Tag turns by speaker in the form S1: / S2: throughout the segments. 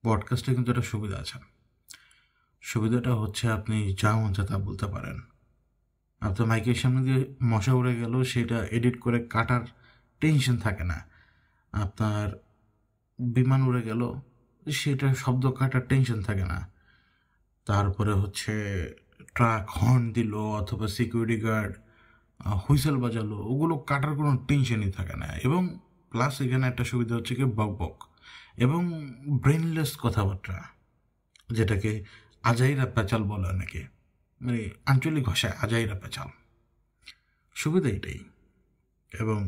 S1: পডকাস্টে কিন্তু একটা সুবিধা আছে। সুবিধাটা হচ্ছে আপনি যা মন চায় তা বলতে পারেন। আপনার মাইকের সামনে দিয়ে মশা উড়ে গেল, সেটা এডিট করে কাটার টেনশন থাকে না। আপনার বিমান উড়ে গেল, সেটা শব্দ কাটার টেনশন থাকে না। তারপরে হচ্ছে ট্রাক হর্ন দিল অথবা সিকিউরিটি গার্ড হুইসেল বাজালো, ওগুলো কাটার কোনো টেনশনই থাকে না। এবং প্লাস এখানে একটা সুবিধা হচ্ছে কি বক বক এবং ব্রেনলেস কথাবার্তা, যেটাকে আজাইরা পেঁচাল বলে অনেকে, মানে আঞ্চলিক ভাষায় আজাইরা পেঁচাল। সুবিধা এটাই। এবং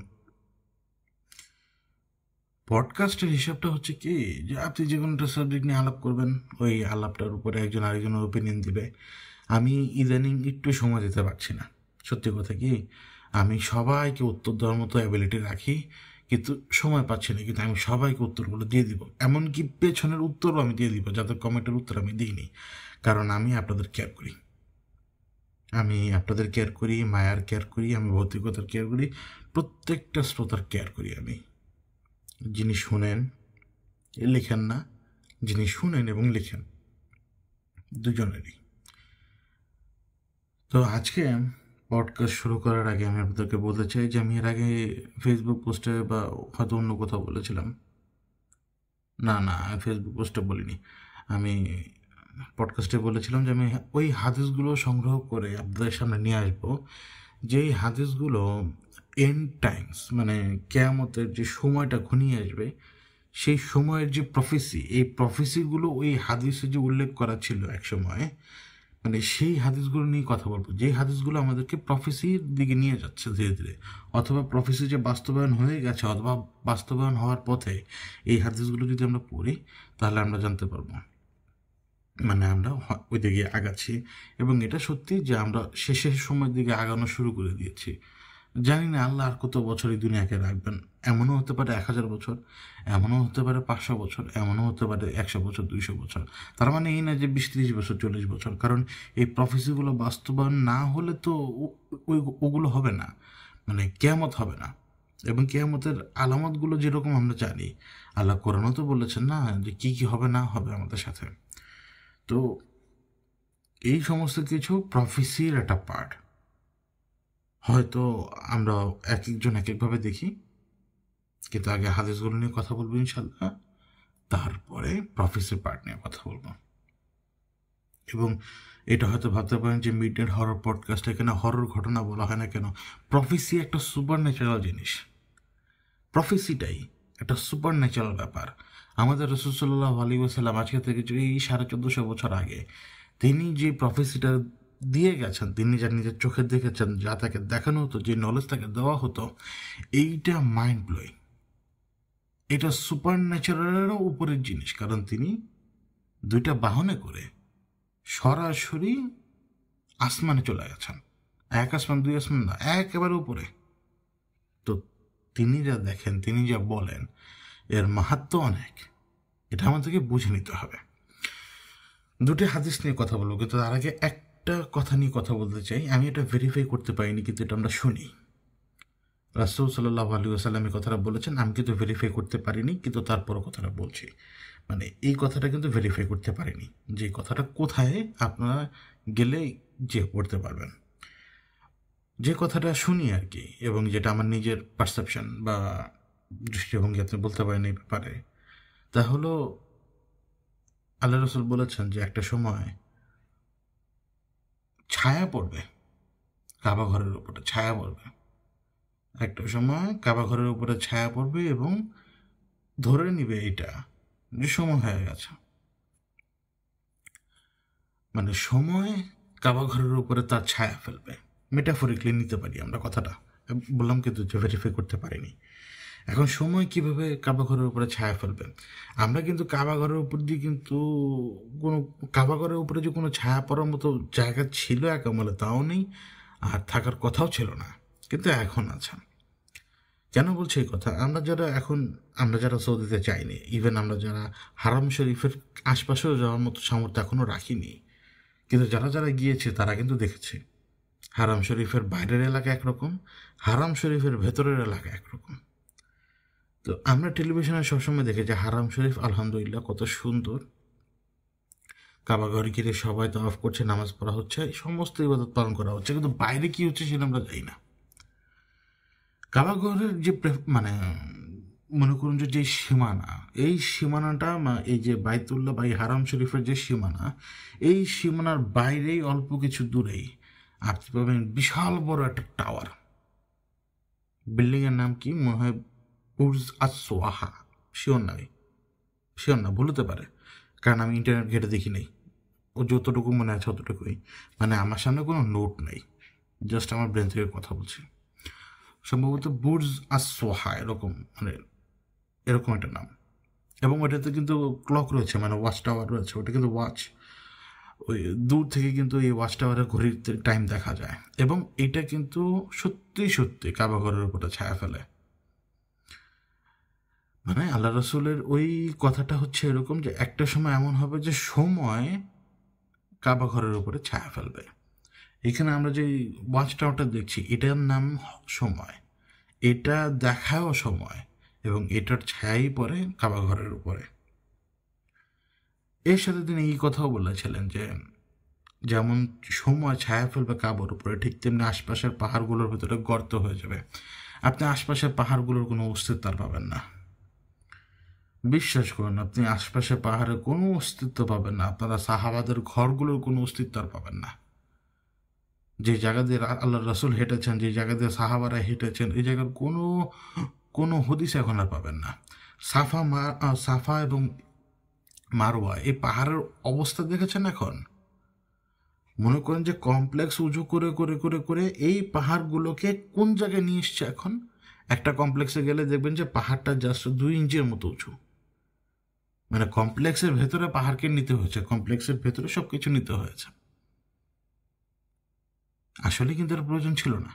S1: পডকাস্টের হিসাবটা হচ্ছে কি, যে আপনি যে কোনো একটা সাবজেক্ট নিয়ে আলাপ করবেন, ওই আলাপটার উপরে একজন আরেকজনের ওপিনিয়ন দিবে। আমি ইদানিং একটু সময় দিতে পারছি না। সত্যি কথা কি, আমি সবাইকে উত্তর দেওয়ার মতো অ্যাবিলিটি রাখি, কিন্তু সময় পাচ্ছি না। কিন্তু আমি সবাইকে উত্তরগুলো দিয়ে দিব, এমনকি পেছনের উত্তরও আমি দিয়ে দিব, যাদের কমেন্টের উত্তর আমি দিইনি। কারণ আমি আপনাদের কেয়ার করি, মায়ার কেয়ার করি, আমি ভৌতিকতার কেয়ার করি, প্রত্যেকটা শ্রোতার কেয়ার করি আমি। যিনি শুনেন, লেখেন না, যিনি শুনেন এবং লেখেন, দুজনেরই। তো আজকে পডকাস্ট শুরু করার আগে আমি আপনাদেরকে বলতে চাই যে আমি এর আগে ফেসবুক পোস্টে বা হয়তো অন্য কোথাও বলেছিলাম, না ফেসবুক পোস্টে বলিনি, আমি পডকাস্টে বলেছিলাম যে আমি ওই হাদিসগুলো সংগ্রহ করে আপনাদের সামনে নিয়ে আসবো, যেই হাদিসগুলো এন্ড টাইমস, মানে কেয়ামতের যে সময়টা ঘনিয়ে আসবে, সেই সময়ের যে প্রফেসি, এই প্রফেসিগুলো ওই হাদিসে যে উল্লেখ করা ছিল এক সময়, মানে সেই হাদিসগুলো নিয়ে কথা বলবো, যে হাদিসগুলো আমাদেরকে প্রফেসির দিকে নিয়ে যাচ্ছে ধীরে ধীরে, অথবা প্রফেসি যে বাস্তবায়ন হয়ে গেছে অথবা বাস্তবায়ন হওয়ার পথে, এই হাদিসগুলো যদি আমরা পড়ি তাহলে আমরা জানতে পারবো, মানে আমরা ওই দিকে আগাচ্ছি। এবং এটা সত্যি যে আমরা শেষের সময়ের দিকে আগানো শুরু করে দিয়েছি। জানি না আল্লাহ আর কত বছর এই দুনিয়াকে রাখবেন। এমনও হতে পারে 1000 বছর, এমনও হতে পারে 500 বছর, এমনও হতে পারে 100 বছর, 200 বছর। তার মানে এই না যে 20-30 বছর, 40 বছর। কারণ এই প্রফেসিগুলো বাস্তবায়ন না হলে তো ওগুলো হবে না, মানে কেয়ামত হবে না। এবং কেয়ামতের আলামতগুলো যেরকম আমরা জানি, আল্লাহ কোরআনও তো বলেছেন না যে কী কী হবে না হবে আমাদের সাথে। তো এই সমস্ত কিছু প্রফেসির একটা পার্ট। হয়তো আমরা এক একজন এক একভাবে দেখি, কিন্তু আগে হাদিসগুলো নিয়ে কথা বলবো ইনশাল্লাহ, তারপরে প্রফেসির পার্ট নিয়ে কথা বলবো। এবং এটা হয়তো ভাবতে পারেন যে মিডনাইট হরর পডকাস্ট, এখানে হরর ঘটনা বলা হয় না কেন? প্রফেসি একটা সুপার ন্যাচারাল জিনিস। প্রফেসিটাই একটা সুপার ন্যাচারাল ব্যাপার। আমাদের রাসূল সাল্লাল্লাহু আলাইহি ওয়াসাল্লাম আজকে থেকে এই 1450 বছর আগে তিনি যে প্রফেসিটা দিয়ে গেছেন, তিনি যা নিজের চোখে দেখেছেন, যা তাকে দেখানো হতো, যে নলেজ তাকে দেওয়া হতো, এইটা মাইন্ড ব্লোয়িং। এটা সুপার ন্যাচারালেরও উপরের জিনিস। কারণ তিনি 2টা বাহনে করে সরাসরি আসমানে চলে গেছেন। 1 আসমান 2 আসমান না, একেবারে উপরে। তো তিনি যা দেখেন, তিনি যা বলেন, এর মাহাত্ম্য অনেক। এটা আমাদেরকে বুঝে নিতে হবে। 2টি হাদিস নিয়ে কথা বলবো, কিন্তু তার আগে একটা কথা নিয়ে কথা বলতে চাই। আমি এটা ভেরিফাই করতে পারিনি, কিন্তু এটা আমরা শুনি। রাসূল সাল্লাল্লাহু আলাইহি ওয়াসাল্লাম এই কথাটা বলেছেন, আমি কিন্তু ভেরিফাই করতে পারিনি, কিন্তু তারপরও কথাটা বলছি। মানে এই কথাটা কিন্তু ভেরিফাই করতে পারিনি, যে কথাটা কোথায় আপনারা গেলে যে পড়তে পারবেন। যে কথাটা শুনি আর কি, এবং যেটা আমার নিজের পারসেপশন বা দৃষ্টিভঙ্গি আপনি বলতে পারেন এই ব্যাপারে, তা হলো আল্লাহ রসুল বলেছেন যে একটা সময় ছায়া পড়বে কাবা ঘরের উপরে, ছায়া পড়বে একটা সময়, কাবা ঘরের উপরে ছায়া পড়বে, এবং ধরে নিবে এটা যে সময় হয়ে গেছে। মানে সময় কাবা ঘরের উপরে তার ছায়া ফেলবে, মেটাফরিকলি নিতে পারি আমরা কথাটা। বললাম কিন্তু যে ভেরিফাই করতে পারিনি। এখন সময় কিভাবে কাবা ঘরের উপরে ছায়া ফেলবে? আমরা কিন্তু কাবা ঘরের উপর দিয়ে কিন্তু কোনো, কাবা ঘরের উপরে যে কোনো ছায়া পড়ার মতো জায়গা ছিল এক আমলে, তাও নেই, আর থাকার কথাও ছিল না, কিন্তু এখন আছে। কেন বলছি এই কথা? আমরা যারা সৌদিতে যাইনি, ইভেন আমরা যারা হারাম শরীফের আশপাশেও যাওয়ার মতো সামর্থ্য এখনও রাখিনি, কিন্তু যারা যারা গিয়েছে তারা কিন্তু দেখেছে হারাম শরীফের বাইরের এলাকা একরকম, হারাম শরীফের ভেতরের এলাকা একরকম। তো তো আমরা টেলিভিশনে সবসময় দেখি যে হারাম শরীফ আলহামদুলিল্লাহ কত সুন্দর, কাবা ঘর ঘিরে সবাই তওয়াফ করছে, নামাজ পড়া হচ্ছে, সমস্ত ইবাদত পালন করা হচ্ছে, কিন্তু বাইরে কি হচ্ছে সেটা আমরা জানি না। কাবা ঘরের যে মানে মনে করুন যে সীমানা, এই সীমানাটা এই যে বাইতুল্লাহ বা এই হারাম শরীফের যে সীমানা, এই সীমানার বাইরেই অল্প কিছু দূরেই আপনি পাবেন বিশাল বড় একটা টাওয়ার। বিল্ডিংয়ের নাম কি মনে হয় বুর্জ আস-সোয়াহা, শিওর না, ভুলতে পারে, কারণ আমি ইন্টারনেট ঘেটে দেখি নেই। ও যতটুকু মনে আছে অতটুকুই, মানে আমার সামনে কোনো নোট নেই, জাস্ট আমার ব্রেন থেকে কথা বলছি। সম্ভবত বুর্জ আস-সোয়াহা এরকম একটা নাম, এবং ওটাতে কিন্তু ক্লক রয়েছে, মানে ওয়াচ টাওয়ার রয়েছে, ওটা কিন্তু ওয়াচ, ওই দূর থেকে কিন্তু এই ওয়াচ টাওয়ারের ঘড়ির টাইম দেখা যায়, এবং এটা কিন্তু সত্যি কাবা ঘরের উপরে ছায়া ফেলে। মানে আল্লাহ রসুলের ওই কথাটা হচ্ছে এরকম যে একটা সময় এমন হবে যে সময় কাবা ঘরের উপরে ছায়া ফেলবে। এখানে আমরা যে ওয়াচ টাওয়ারটা দেখছি এটার নাম সময়, এটা দেখাও সময়, এবং এটার ছায়াই পড়ে কাবা ঘরের উপরে। এর সাথে তিনি এই কথাও বলেছিলেন যে যেমন সময় ছায়া ফেলবে কাবার উপরে, ঠিক তেমনি আশপাশের পাহাড়গুলোর ভিতরে গর্ত হয়ে যাবে, আপনি আশপাশের পাহাড়গুলোর কোনো অস্তিত্ব আর পাবেন না। বিশ্বাস করুন, আপনি আশপাশে পাহাড়ের কোনো অস্তিত্ব পাবেন না, আপনারা সাহাবাদের ঘরগুলোর কোনো অস্তিত্ব আর পাবেন না। যে জায়গা দিয়ে আল্লাহ রসুল হেঁটেছেন, যে জায়গা দিয়ে সাহাবারা হেঁটেছেন, এই জায়গার কোনো হদিস এখন আর পাবেন না। সাফা এবং মারওয়া এই পাহাড়ের অবস্থা দেখেছেন এখন? মনে করেন যে কমপ্লেক্স উঁচু করে করে করে করে এই পাহাড়গুলোকে কোন জায়গায় নিয়ে এসছে এখন। একটা কমপ্লেক্সে গেলে দেখবেন যে পাহাড়টা জাস্ট 2 ইঞ্চির মতো উঁচু, মানে কমপ্লেক্সের ভেতরে পাহাড়কে নিতে হয়েছে, কমপ্লেক্সের ভেতরে সব কিছু নিতে হয়েছে। আসলে কিন্তু এর প্রয়োজন ছিল না।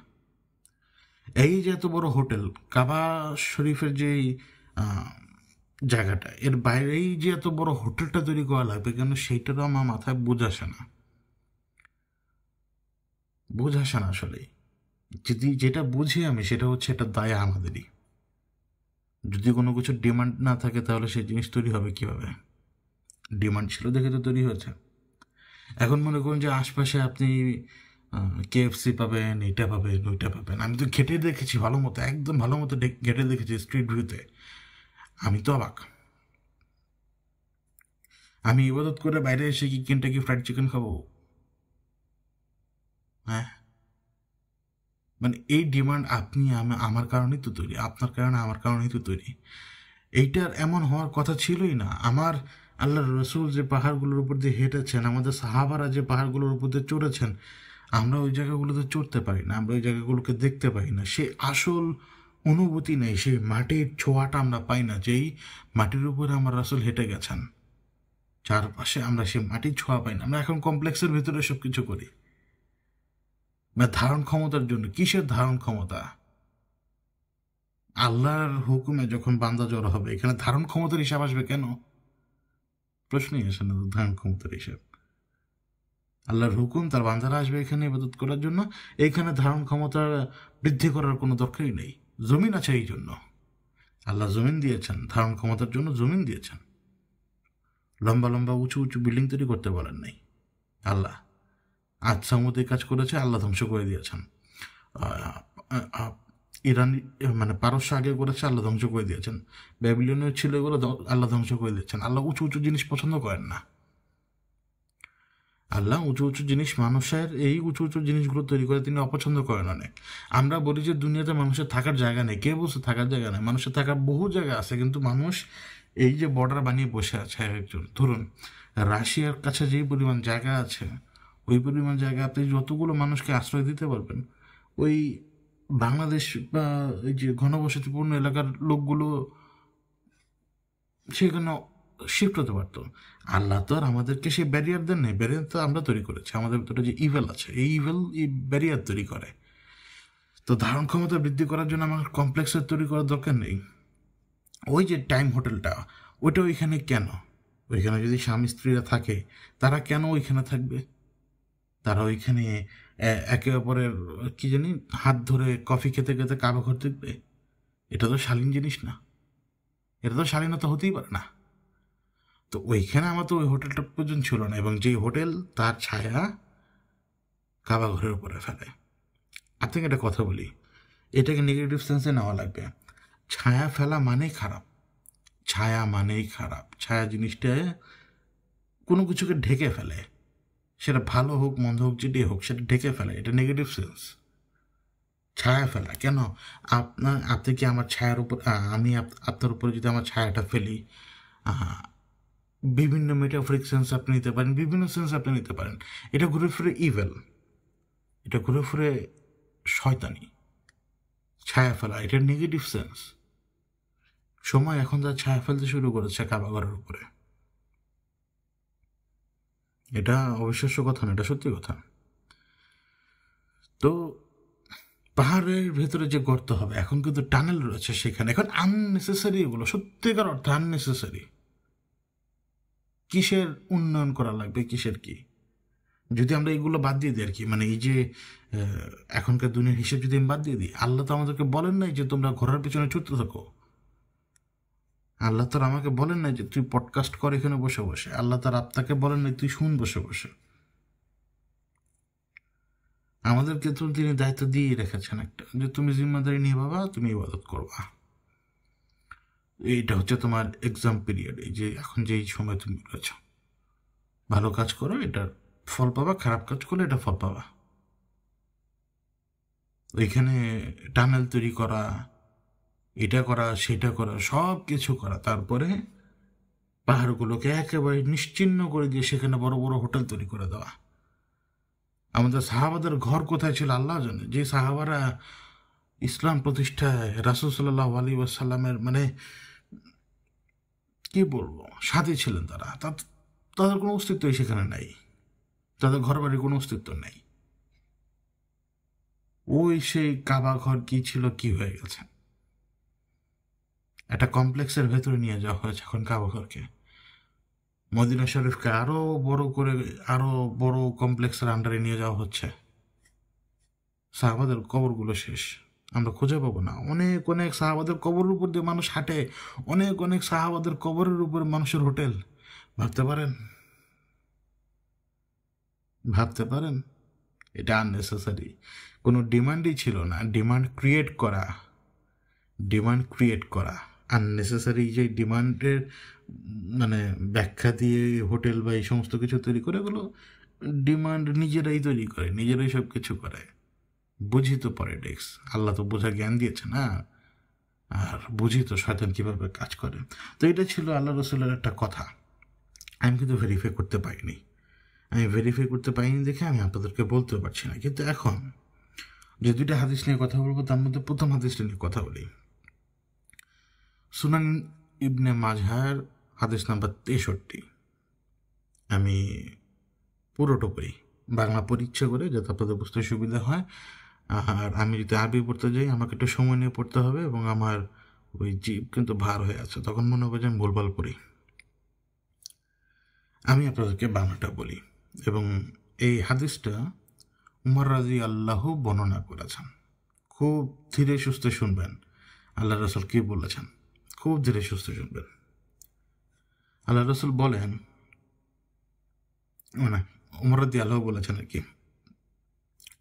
S1: এই যে এত বড় হোটেল, কাবা শরীফের যে জায়গাটা, এর বাইরেই যে এত বড় হোটেলটা তৈরি করা লাগবে কেন, সেইটারও আমার মাথায় বোঝ আসে না আসলে। যেটা বুঝি আমি সেটা হচ্ছে এটা দায় আমাদেরই। যদি কোনো কিছুর ডিমান্ড না থাকে তাহলে সেই জিনিস তৈরি হবে কিভাবে? ডিমান্ড ছিল দেখে তো তৈরি হয়েছে। এখন মনে করুন যে আশপাশে আপনি KFC পাবেন, এটা পাবেন, ওইটা পাবেন। আমি তো ঘেটে দেখেছি ভালো মতো, একদম ভালো মতো ঘেটে দেখেছি স্ট্রিট ভিউতে। আমি তো অবাক। আমি ইবাদত করে বাইরে এসে কি কেনটাকি ফ্রাইড চিকেন খাবো? হ্যাঁ, মানে এই ডিমান্ড আপনি আমার কারণেই তো তৈরি, আপনার কারণে আমার কারণেই তো তৈরি। এইটার এমন হওয়ার কথা ছিলই না। আমার আল্লাহর রসুল যে পাহাড়গুলোর উপর দিয়ে হেঁটেছেন, আমাদের সাহাবারা যে পাহাড়গুলোর উপর দিয়ে চড়েছেন, আমরা ওই জায়গাগুলোতে চড়তে পারি না, আমরা ওই জায়গাগুলোকে দেখতে পাই না, সে আসল অনুভূতি নেই, সেই মাটির ছোঁয়াটা আমরা পাই না, যেই মাটির উপরে আমার রাসূল হেঁটে গেছেন। চারপাশে আমরা সেই মাটির ছোঁয়া পাই না। আমরা এখন কমপ্লেক্সের ভিতরে সব কিছু করি, বা ধারণ ক্ষমতার জন্য। কিসের ধারণ ক্ষমতা? আল্লাহর হুকুমে যখন বান্দা জড়ো হবে, এখানে ধারণ ক্ষমতার হিসাব আসবে কেন? প্রশ্নই আসে না ধারণ ক্ষমতার হিসাব। আল্লাহর হুকুম, তার বান্দারা আসবে এখানে ইবাদত করার জন্য, এইখানে ধারণ ক্ষমতা বৃদ্ধি করার কোনো দরকারই নেই। জমিন আছে এই জন্য, আল্লাহ জমিন দিয়েছেন ধারণ ক্ষমতার জন্য, জমিন দিয়েছেন। লম্বা লম্বা উঁচু উঁচু বিল্ডিং তৈরি করতে বলেন নাই আল্লাহ। আজ সামুদ্রিক কাজ করেছে, আল্লাহ ধ্বংস করে দিয়েছেন। ইরান মানে পারস্য আগে করেছে, আল্লাহ ধ্বংস করে দিয়েছেন। ব্যাবিলনীয় ছিল, এগুলো আল্লাহ ধ্বংস করে দিয়েছেন। আল্লাহ উঁচু উঁচু জিনিস পছন্দ করেন না। আল্লাহ উঁচু উঁচু জিনিস, মানুষের এই উঁচু উঁচু জিনিসগুলো তৈরি করে তিনি অপছন্দ করেন অনেক। আমরা বলি যে দুনিয়াতে মানুষের থাকার জায়গা নেই, কে বলছে থাকার জায়গা নেই? মানুষের থাকার বহু জায়গা আছে, কিন্তু মানুষ এই যে বর্ডার বানিয়ে বসে আছে একজন। ধরুন রাশিয়ার কাছে যেই পরিমাণ জায়গা আছে, ওই পরিমাণ জায়গা আপনি যতগুলো মানুষকে আশ্রয় দিতে পারবেন, ওই বাংলাদেশ বা এই যে ঘনবসতিপূর্ণ এলাকার লোকগুলো সেখানে শিফট হতে পারতো। আল্লাহ তো আর আমাদেরকে সেই ব্যারিয়ার দেন নেই, ব্যারিয়ার তো আমরা তৈরি করেছি। আমাদের ভিতরে যে ইভেল আছে, এই ইভেল এই ব্যারিয়ার তৈরি করে। তো ধারণ ক্ষমতা বৃদ্ধি করার জন্য আমার কমপ্লেক্সের তৈরি করার দরকার নেই। ওই যে টাইম হোটেলটা, ওইটা ওইখানে কেন? ওইখানে যদি স্বামী স্ত্রীরা থাকে, তারা কেন ওইখানে থাকবে? তারা ওইখানে একে অপরের কি জানি হাত ধরে কফি খেতে খেতে কাবা ঘর দেখবে? এটা তো শালীন জিনিস না। এটা তো শালীনতা হতেই পারে না। তো ওইখানে আমার তো ওই হোটেলটা পর্যন্ত ছিল না, এবং যেই হোটেল তার ছায়া কাবা ঘরের উপরে ফেলে। আপনাকে একটা কথা বলি, এটাকে নেগেটিভ সেন্সে নেওয়া লাগবে। ছায়া ফেলা মানেই খারাপ, ছায়া মানেই খারাপ। ছায়া জিনিসটা কোনো কিছুকে ঢেকে ফেলে, সেটা ভালো হোক মন্দ হোক যেটাই হোক, সেটা ঢেকে ফেলে, এটা নেগেটিভ সেন্স। ছায়া ফেলা কেন? আপনি কি আমার ছায়ার উপর, আমি আপনার উপরে যদি আমার ছায়াটা ফেলি, বিভিন্ন মেটাফরিক সেন্স আপনি নিতে পারেন, বিভিন্ন সেন্স আপনি নিতে পারেন। এটা ঘুরে ফিরে ইভেল, এটা ঘুরে ফিরে শয়তানি। ছায়া ফেলা এটা নেগেটিভ সেন্স। সময় এখন তার ছায়া ফেলতে শুরু করেছে কাবাঘরের উপরে। এটা অবিশ্বাস্য কথা না, এটা সত্যি কথা। তো পাহাড়ের ভেতরে যে গর্ত হবে, এখন কিন্তু টানেল রয়েছে সেখানে, এখন আননেসেসারি, এগুলো সত্যিকার অর্থে আননেসেসারি। কিসের উন্নয়ন করা লাগবে, কিসের কি? যদি আমরা এগুলো বাদ দিয়ে দিই আর কি, মানে এই যে এখনকার দুনিয়ার হিসেব যদি আমি বাদ দিয়ে দিই, আল্লাহ তো আমাদেরকে বলেন নাই যে তোমরা ঘোড়ার পেছনে ছুটতে থাকো। আল্লাহ তার আমাকে বলেন নাই যে তুই পডকাস্ট কর এখানে বসে বসে। আল্লাহ তার আপনাকে বলেন নাই তুই শুন বসে বসে। আমাদেরকে তো তিনি দায়িত্ব দিয়ে রেখেছেন একটা, যে তুমি জিম্মাদারি নিয়ে বাবা, তুমি ইবাদত করবা। এইটা হচ্ছে তোমার এক্সাম পিরিয়ড, এই যে এখন যেই সময় তুমি রয়েছ, ভালো কাজ করো এটার ফল পাবা, খারাপ কাজ করলে এটা ফল পাবা। ওইখানে টানেল তৈরি করা, এটা করা সেটা করা, সব কিছু করা, তারপরে পাহাড়গুলোকে একেবারে নিশ্চিহ্ন করে দিয়ে সেখানে বড় বড় হোটেল তৈরি করে দেওয়া। আমাদের সাহাবাদের ঘর কোথায় ছিল আল্লাহ জানে। যে সাহাবারা ইসলাম প্রতিষ্ঠায় রাসূল সাল্লাল্লাহু আলাইহি ওয়াসাল্লামের মানে কি বলবো সাথী ছিলেন, তাদের কোনো অস্তিত্বই সেখানে নাই, তাদের ঘর বাড়ির কোনো অস্তিত্ব নেই। ওই সেই কাবা ঘর কি ছিল, কি হয়ে গেছে, একটা কমপ্লেক্সের ভেতরে নিয়ে যাওয়া হয়েছে এখন কাবা ঘরকে। মদিনা শরীফকে আরো বড় করে, আরো বড় কমপ্লেক্সের আন্ডারে নিয়ে যাওয়া হচ্ছে। সাহাবাদের কবরগুলো শেষ, আমরা খুঁজে পাবো না। অনেক অনেক সাহাবাদের কবরের উপর দিয়ে মানুষ হাঁটে, অনেক অনেক সাহাবাদের কবরের উপর মানুষের হোটেল। ভাবতে পারেন, ভাবতে পারেন? এটা আননেসেসারি, কোনো ডিমান্ডই ছিল না। ডিমান্ড ক্রিয়েট করা আননেসেসারি। যে ডিমান্ডের মানে ব্যাখ্যা দিয়ে হোটেল বা এই সমস্ত কিছু তৈরি করে, এগুলো ডিমান্ড নিজেরাই তৈরি করে, নিজেরাই সব কিছু করে। বুঝি তো পলিটিক্স, আল্লাহ তো বোঝার জ্ঞান দিয়েছে না, আর বুঝি তো শয়তান কীভাবে কাজ করে। তো এটা ছিল আল্লাহ রসুলের একটা কথা, আমি কিন্তু ভেরিফাই করতে পারিনি। দেখে আমি আপনাদেরকে বলতেও পারছি না। কিন্তু এখন যে দুইটা হাদিস নিয়ে কথা বলবো, তার মধ্যে প্রথম হাদিসটা নিয়ে কথা বলি। সুনান ইবনে মাজাহের হাদিস নাম্বার 63। আমি পুরোটা পড়ি, বাংলা পড়ি ইচ্ছে করে, যাতে আপনাদের বুঝতে সুবিধা হয়। আর আমি যদি আরবি পড়তে যাই, আমাকে একটু সময় নিয়ে পড়তে হবে, এবং আমার ওই জিভ কিন্তু ভার হয়ে আছে, তখন মনে হবে যে আমি ভুলভাল পড়ি। আমি আপনাদেরকে বাংলাটা বলি, এবং এই হাদিসটা উমর রাদিয়াল্লাহু বর্ণনা করেছেন। খুব ধীরে সুস্থে শুনবেন আল্লাহ রসুল কি বলেছেন, খুব ধীরে সুস্থে শুনবেন। আল্লাহ রসুল বলেন, মানে উমর রাদিয়াল্লাহু বলেছেন আর কি,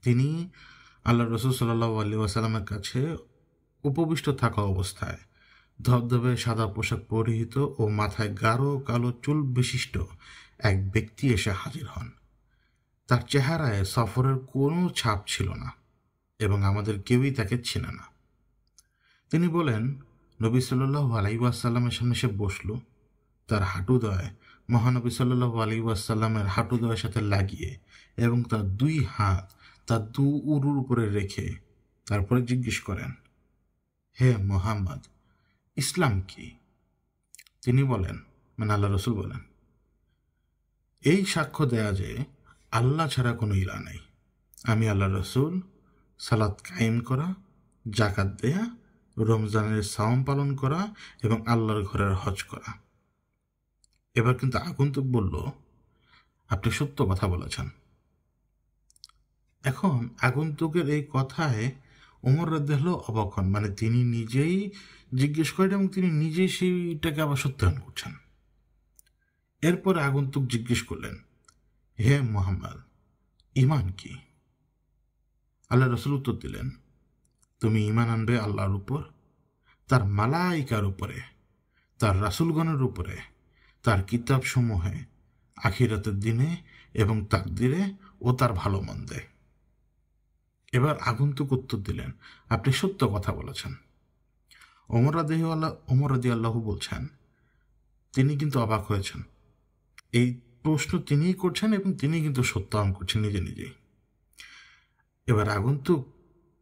S1: তিনি আল্লাহ রসুল সাল্লাল্লাহু আলাইহি ওয়াসাল্লামের কাছে উপবিষ্ট থাকা অবস্থায় ধবধবে সাদা পোশাক পরিহিত ও মাথায় গাঢ় কালো চুল বিশিষ্ট এক ব্যক্তি এসে হাজির হন। তার চেহারায় সফরের কোনো ছাপ ছিল না, এবং আমাদের কেউই তাকে চেনে না। তিনি বলেন, নবী সাল্লাল্লাহু আলাইহি ওয়াসাল্লামের সামনে সে বসল, তার হাঁটুদয় মহানবী সাল্লাল্লাহু আলাইহি ওয়াসাল্লামের হাঁটুদয়ের সাথে লাগিয়ে, এবং তার দুই হাত তার দু উরুর উপরে রেখে তারপরে জিজ্ঞেস করেন, হে মুহাম্মদ, ইসলাম কি? তিনি বলেন, মানে আল্লাহ রসুল বলেন, এই সাক্ষ্য দেয়া যে আল্লাহ ছাড়া কোনো ইলা নেই, আমি আল্লাহ রসুল, সালাত কায়েম করা, জাকাত দেয়া, রমজানের সাওম পালন করা, এবং আল্লাহর ঘরের হজ করা। এবার কিন্তু আগন্তুক বলল, আপনি সত্য কথা বলেছেন। এখন আগন্তুকের এই কথায় ওমর রাদিয়াল্লাহু অবাক হন, মানে তিনি নিজেই জিজ্ঞেস করেন এবং তিনি নিজে সেইটাকে আবার সত্যায়ন করছেন। এরপরে আগন্তুক জিজ্ঞেস করলেন, হে মুহাম্মদ, ঈমান কি? আল্লাহ রাসূল উত্তর দিলেন, তুমি ঈমান আনবে আল্লাহর উপর, তার মালাইকার উপরে, তার রাসূলগণের উপরে, তার কিতাবসমূহে, আখিরাতের দিনে এবং তাকদিরে ও তার ভালো মন্দে। এবার আগন্তুক উত্তর দিলেন, আপনি সত্য কথা বলেছেন। ওমর রাদিয়াল্লাহু বলছেন, তিনি কিন্তু অবাক হয়েছেন। এই প্রশ্ন তিনিই করছেন এবং তিনি কিন্তু সত্যায়ন করছেন নিজে নিজেই। এবার আগন্তুক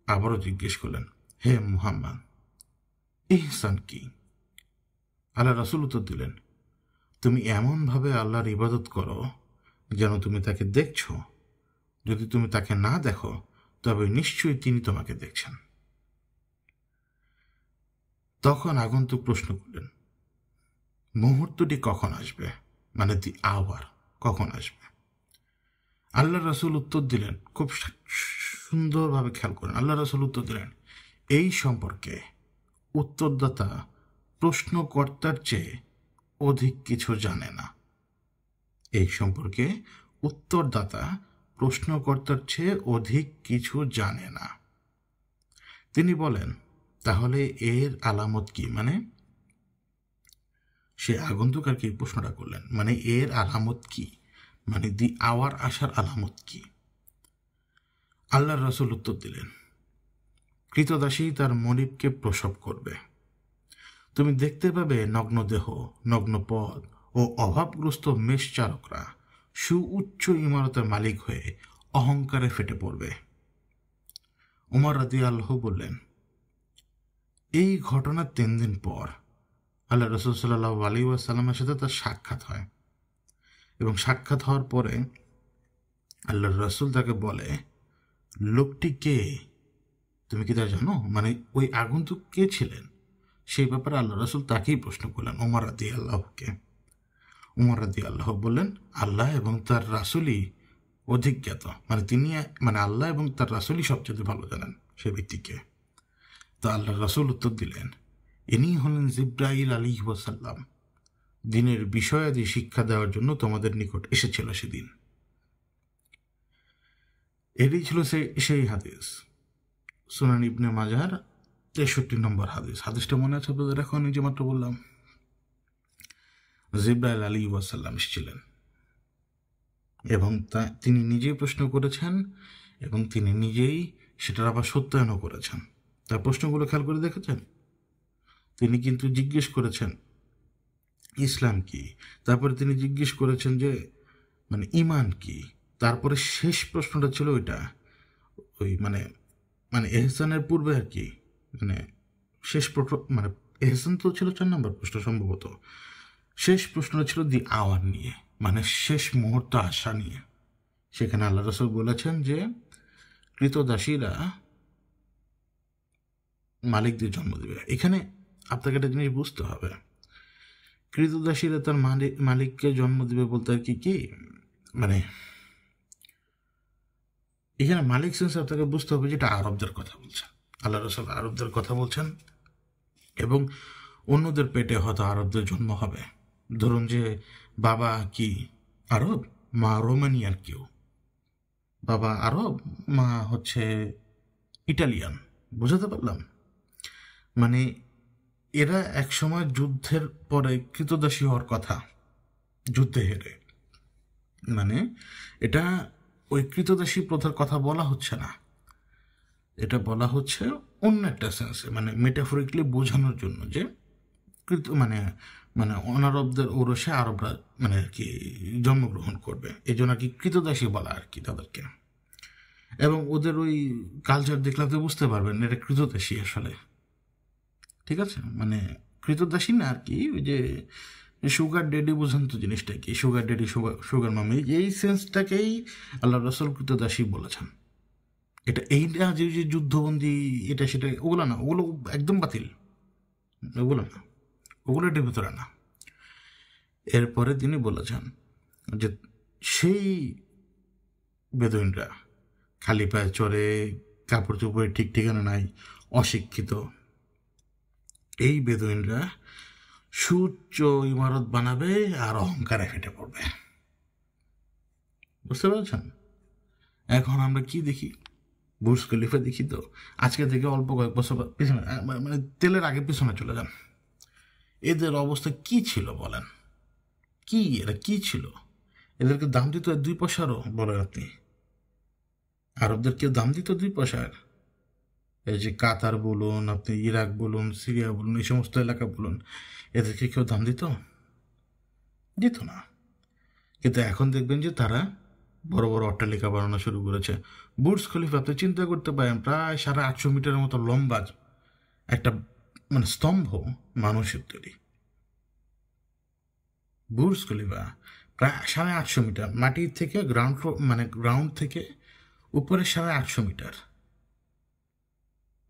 S1: আবারও জিজ্ঞেস করলেন, হে মুহাম্মদ, ইহসান কি? আল্লাহ রাসূল উত্তর দিলেন, তুমি এমনভাবে আল্লাহর ইবাদত করো যেন তুমি তাকে দেখছ। যদি তুমি তাকে না দেখো তবে নিশ্চয়ই তিনি তোমাকে দেখছেন। তখন আগন্তুক প্রশ্ন করলেন, মুহূর্তটি কখন আসবে, মানে দি আওয়ার কখন আসবে? আল্লাহ রাসূল উত্তর দিলেন, খুব সুন্দরভাবে খেয়াল করেন, আল্লাহ রাসূল উত্তর দিলেন, এই সম্পর্কে উত্তরদাতা প্রশ্নকর্তার চেয়ে অধিক কিছু জানে না। এই সম্পর্কে উত্তরদাতা প্রশ্নকর্তার চেয়ে অধিক কিছু জানে না। তিনি বলেন, তাহলে এর আলামত কি? মানে সে আগন্তুক আর কি প্রশ্নটা করলেন, মানে এর আলামত কি, মানে দি আওয়ার আসার আলামত কি? আল্লাহর রাসূল উত্তর দিলেন, কৃতদাসী তার মনিবকে প্রসব করবে। তুমি দেখতে পাবে নগ্ন দেহ, নগ্ন পদ ও অভাবগ্রস্ত মেষচারকরা সুউচ্চ ইমারতের মালিক হয়ে অহংকারে ফেটে পড়বে। ওমর রাদিয়াল্লাহু বললেন, এই ঘটনার 3 দিন পর আল্লাহ রাসূল সাল্লাল্লাহু আলাইহি ওয়াসাল্লামের সাথে তার সাক্ষাৎ হয় এবং সাক্ষাৎ হওয়ার পরে আল্লাহর রাসূল তাকে বলে, লোকটি কে? তুমি কি তা জানো? মানে ওই আগন্তুক কে ছিলেন সেই ব্যাপারে আল্লাহ রাসূল তাকেই প্রশ্ন করলেন, ওমর রাদিয়াল্লাহুকে। ওমর রাদিয়াল্লাহু বললেন, আল্লাহ এবং তার রাসূলই অধিক জ্ঞাত, মানে তিনি, মানে আল্লাহ এবং তার রাসূলই সবচেয়ে ভালো জানেন সে ব্যক্তিকে। তা আল্লাহ রাসূল উত্তর দিলেন, ইনি হলেন জিবরাইল আলাইহিস সালাম, দিনের বিষয়াদি শিক্ষা দেওয়ার জন্য তোমাদের নিকট এসেছিল সেদিন। এটাই ছিল সেই হাদিস, সুনান ইবনে মাজার 63 নম্বর হাদিস। হাদিসটা মনে আছে আপনাদের? এখন যে মাত্র বললাম জিবরাইল আলাইহিস সালাম এসেছিলেন এবং তিনি নিজেই প্রশ্ন করেছেন এবং তিনি নিজেই সেটার আবার সত্যায়নও করেছেন। তার প্রশ্নগুলো খেয়াল করে দেখেছেন? তিনি কিন্তু জিজ্ঞেস করেছেন ইসলাম কি, তারপরে তিনি জিজ্ঞেস করেছেন যে মানে ঈমান কি, তারপরে শেষ প্রশ্নটা ছিল ওইটা, ওই মানে মানে এহসানের পূর্বে আর কি, মানে শেষ প্রশ্ন, মানে এহসান তো ছিল 4 নম্বর প্রশ্ন সম্ভবত, শেষ প্রশ্নটা ছিল দি আওয়ার নিয়ে, মানে শেষ মুহূর্ত আসা নিয়ে। সেখানে আল্লাহ রাসূল বলেছেন যে কৃতদাসীরা মালিকদের জন্ম দেবে। এখানে আপনাকে একটা জিনিস বুঝতে হবে, কৃতদাসীরা তার মালিককে জন্ম দেবে বলতে আর কি মানে এখানে মালিক সেন্স আপনাকে বুঝতে হবে যেটা আরবদের কথা বলছেন। আল্লাহ রাসূল আরবদের কথা বলছেন এবং অন্যদের পেটে হয়তো আরবদের জন্ম হবে। ধরুন যে বাবা কি আরব, মা রোমানিয়ার কেউ, বাবা আরব, মা হচ্ছে ইটালিয়ান। বুঝাতে পারলাম? মানে এরা একসময় যুদ্ধের পরে কৃতদাসী হওয়ার কথা, যুদ্ধে হেরে। মানে এটা ওই কৃতদাসী প্রথার কথা বলা হচ্ছে না, এটা বলা হচ্ছে অন্য একটা সেন্সে, মানে মেটাফরিকলি বোঝানোর জন্য যে মানে মানে অনারবদের ঔরসে আরবরা মানে আর কি জন্মগ্রহণ করবে, এই জন্য আর কি কৃতদাসী বলা আর কি তাদেরকে। এবং ওদের ওই কালচার দেখলে তো বুঝতে পারবেন এটা কৃতদাসী আসলে, ঠিক আছে? মানে কৃতদাসী না আর কি, ওই যে সুগার ডেডি বোঝেন তো জিনিসটা কি, সুগার ডেডি সুগার মামি, এই সেন্সটাকেই আল্লাহ রাসূল কৃতদাসী বলেছেন। এটা এইটা যে যুদ্ধবন্দী এটা সেটা ওগুলো না, ওগুলো একদম বাতিল, ওগুলো না, ওগুলো এটার ভিতরে না। এরপরে তিনি বলেছেন যে সেই বেদুইনরা খালি পায়ে চড়ে, কাপড় চোপড়ে ঠিক ঠিকানা নাই, অশিক্ষিত, এই বেদুইনরা সুউচ্চ ইমারত বানাবে আর অহংকারে ফেটে পড়বে। বুঝতে পারছেন? এখন আমরা কি দেখি? বুর্জ খলিফা দেখি তো। আজকে থেকে অল্প কয়েক বছর পিছনে, মানে তেলের আগে পিছনে চলে যান, এদের অবস্থা কি ছিল বলেন? কি এরা কি ছিল? এদেরকে দাম দিত 2 পয়সারও বলেন আপনি? আরবদেরকে দাম দিত 2 পয়সার? এই যে কাতার বলুন, আপনি ইরাক বলুন, সিরিয়া বলুন, এই সমস্ত এলাকা বলুন, এদেরকে কেউ দাম দিত? দিত না। কিন্তু এখন দেখবেন যে তারা বড় বড় অট্টালিকা বানানো শুরু করেছে। বুর্জ খলিফা আপনি চিন্তা করতে পারেন, প্রায় 850 মিটারের মতো লম্বা একটা মানে স্তম্ভ, মানুষের তৈরি। বুর্জ খলিফা প্রায় 850 মিটার, মাটি থেকে গ্রাউন্ড ফ্লোর, মানে গ্রাউন্ড থেকে উপরে 850 মিটার।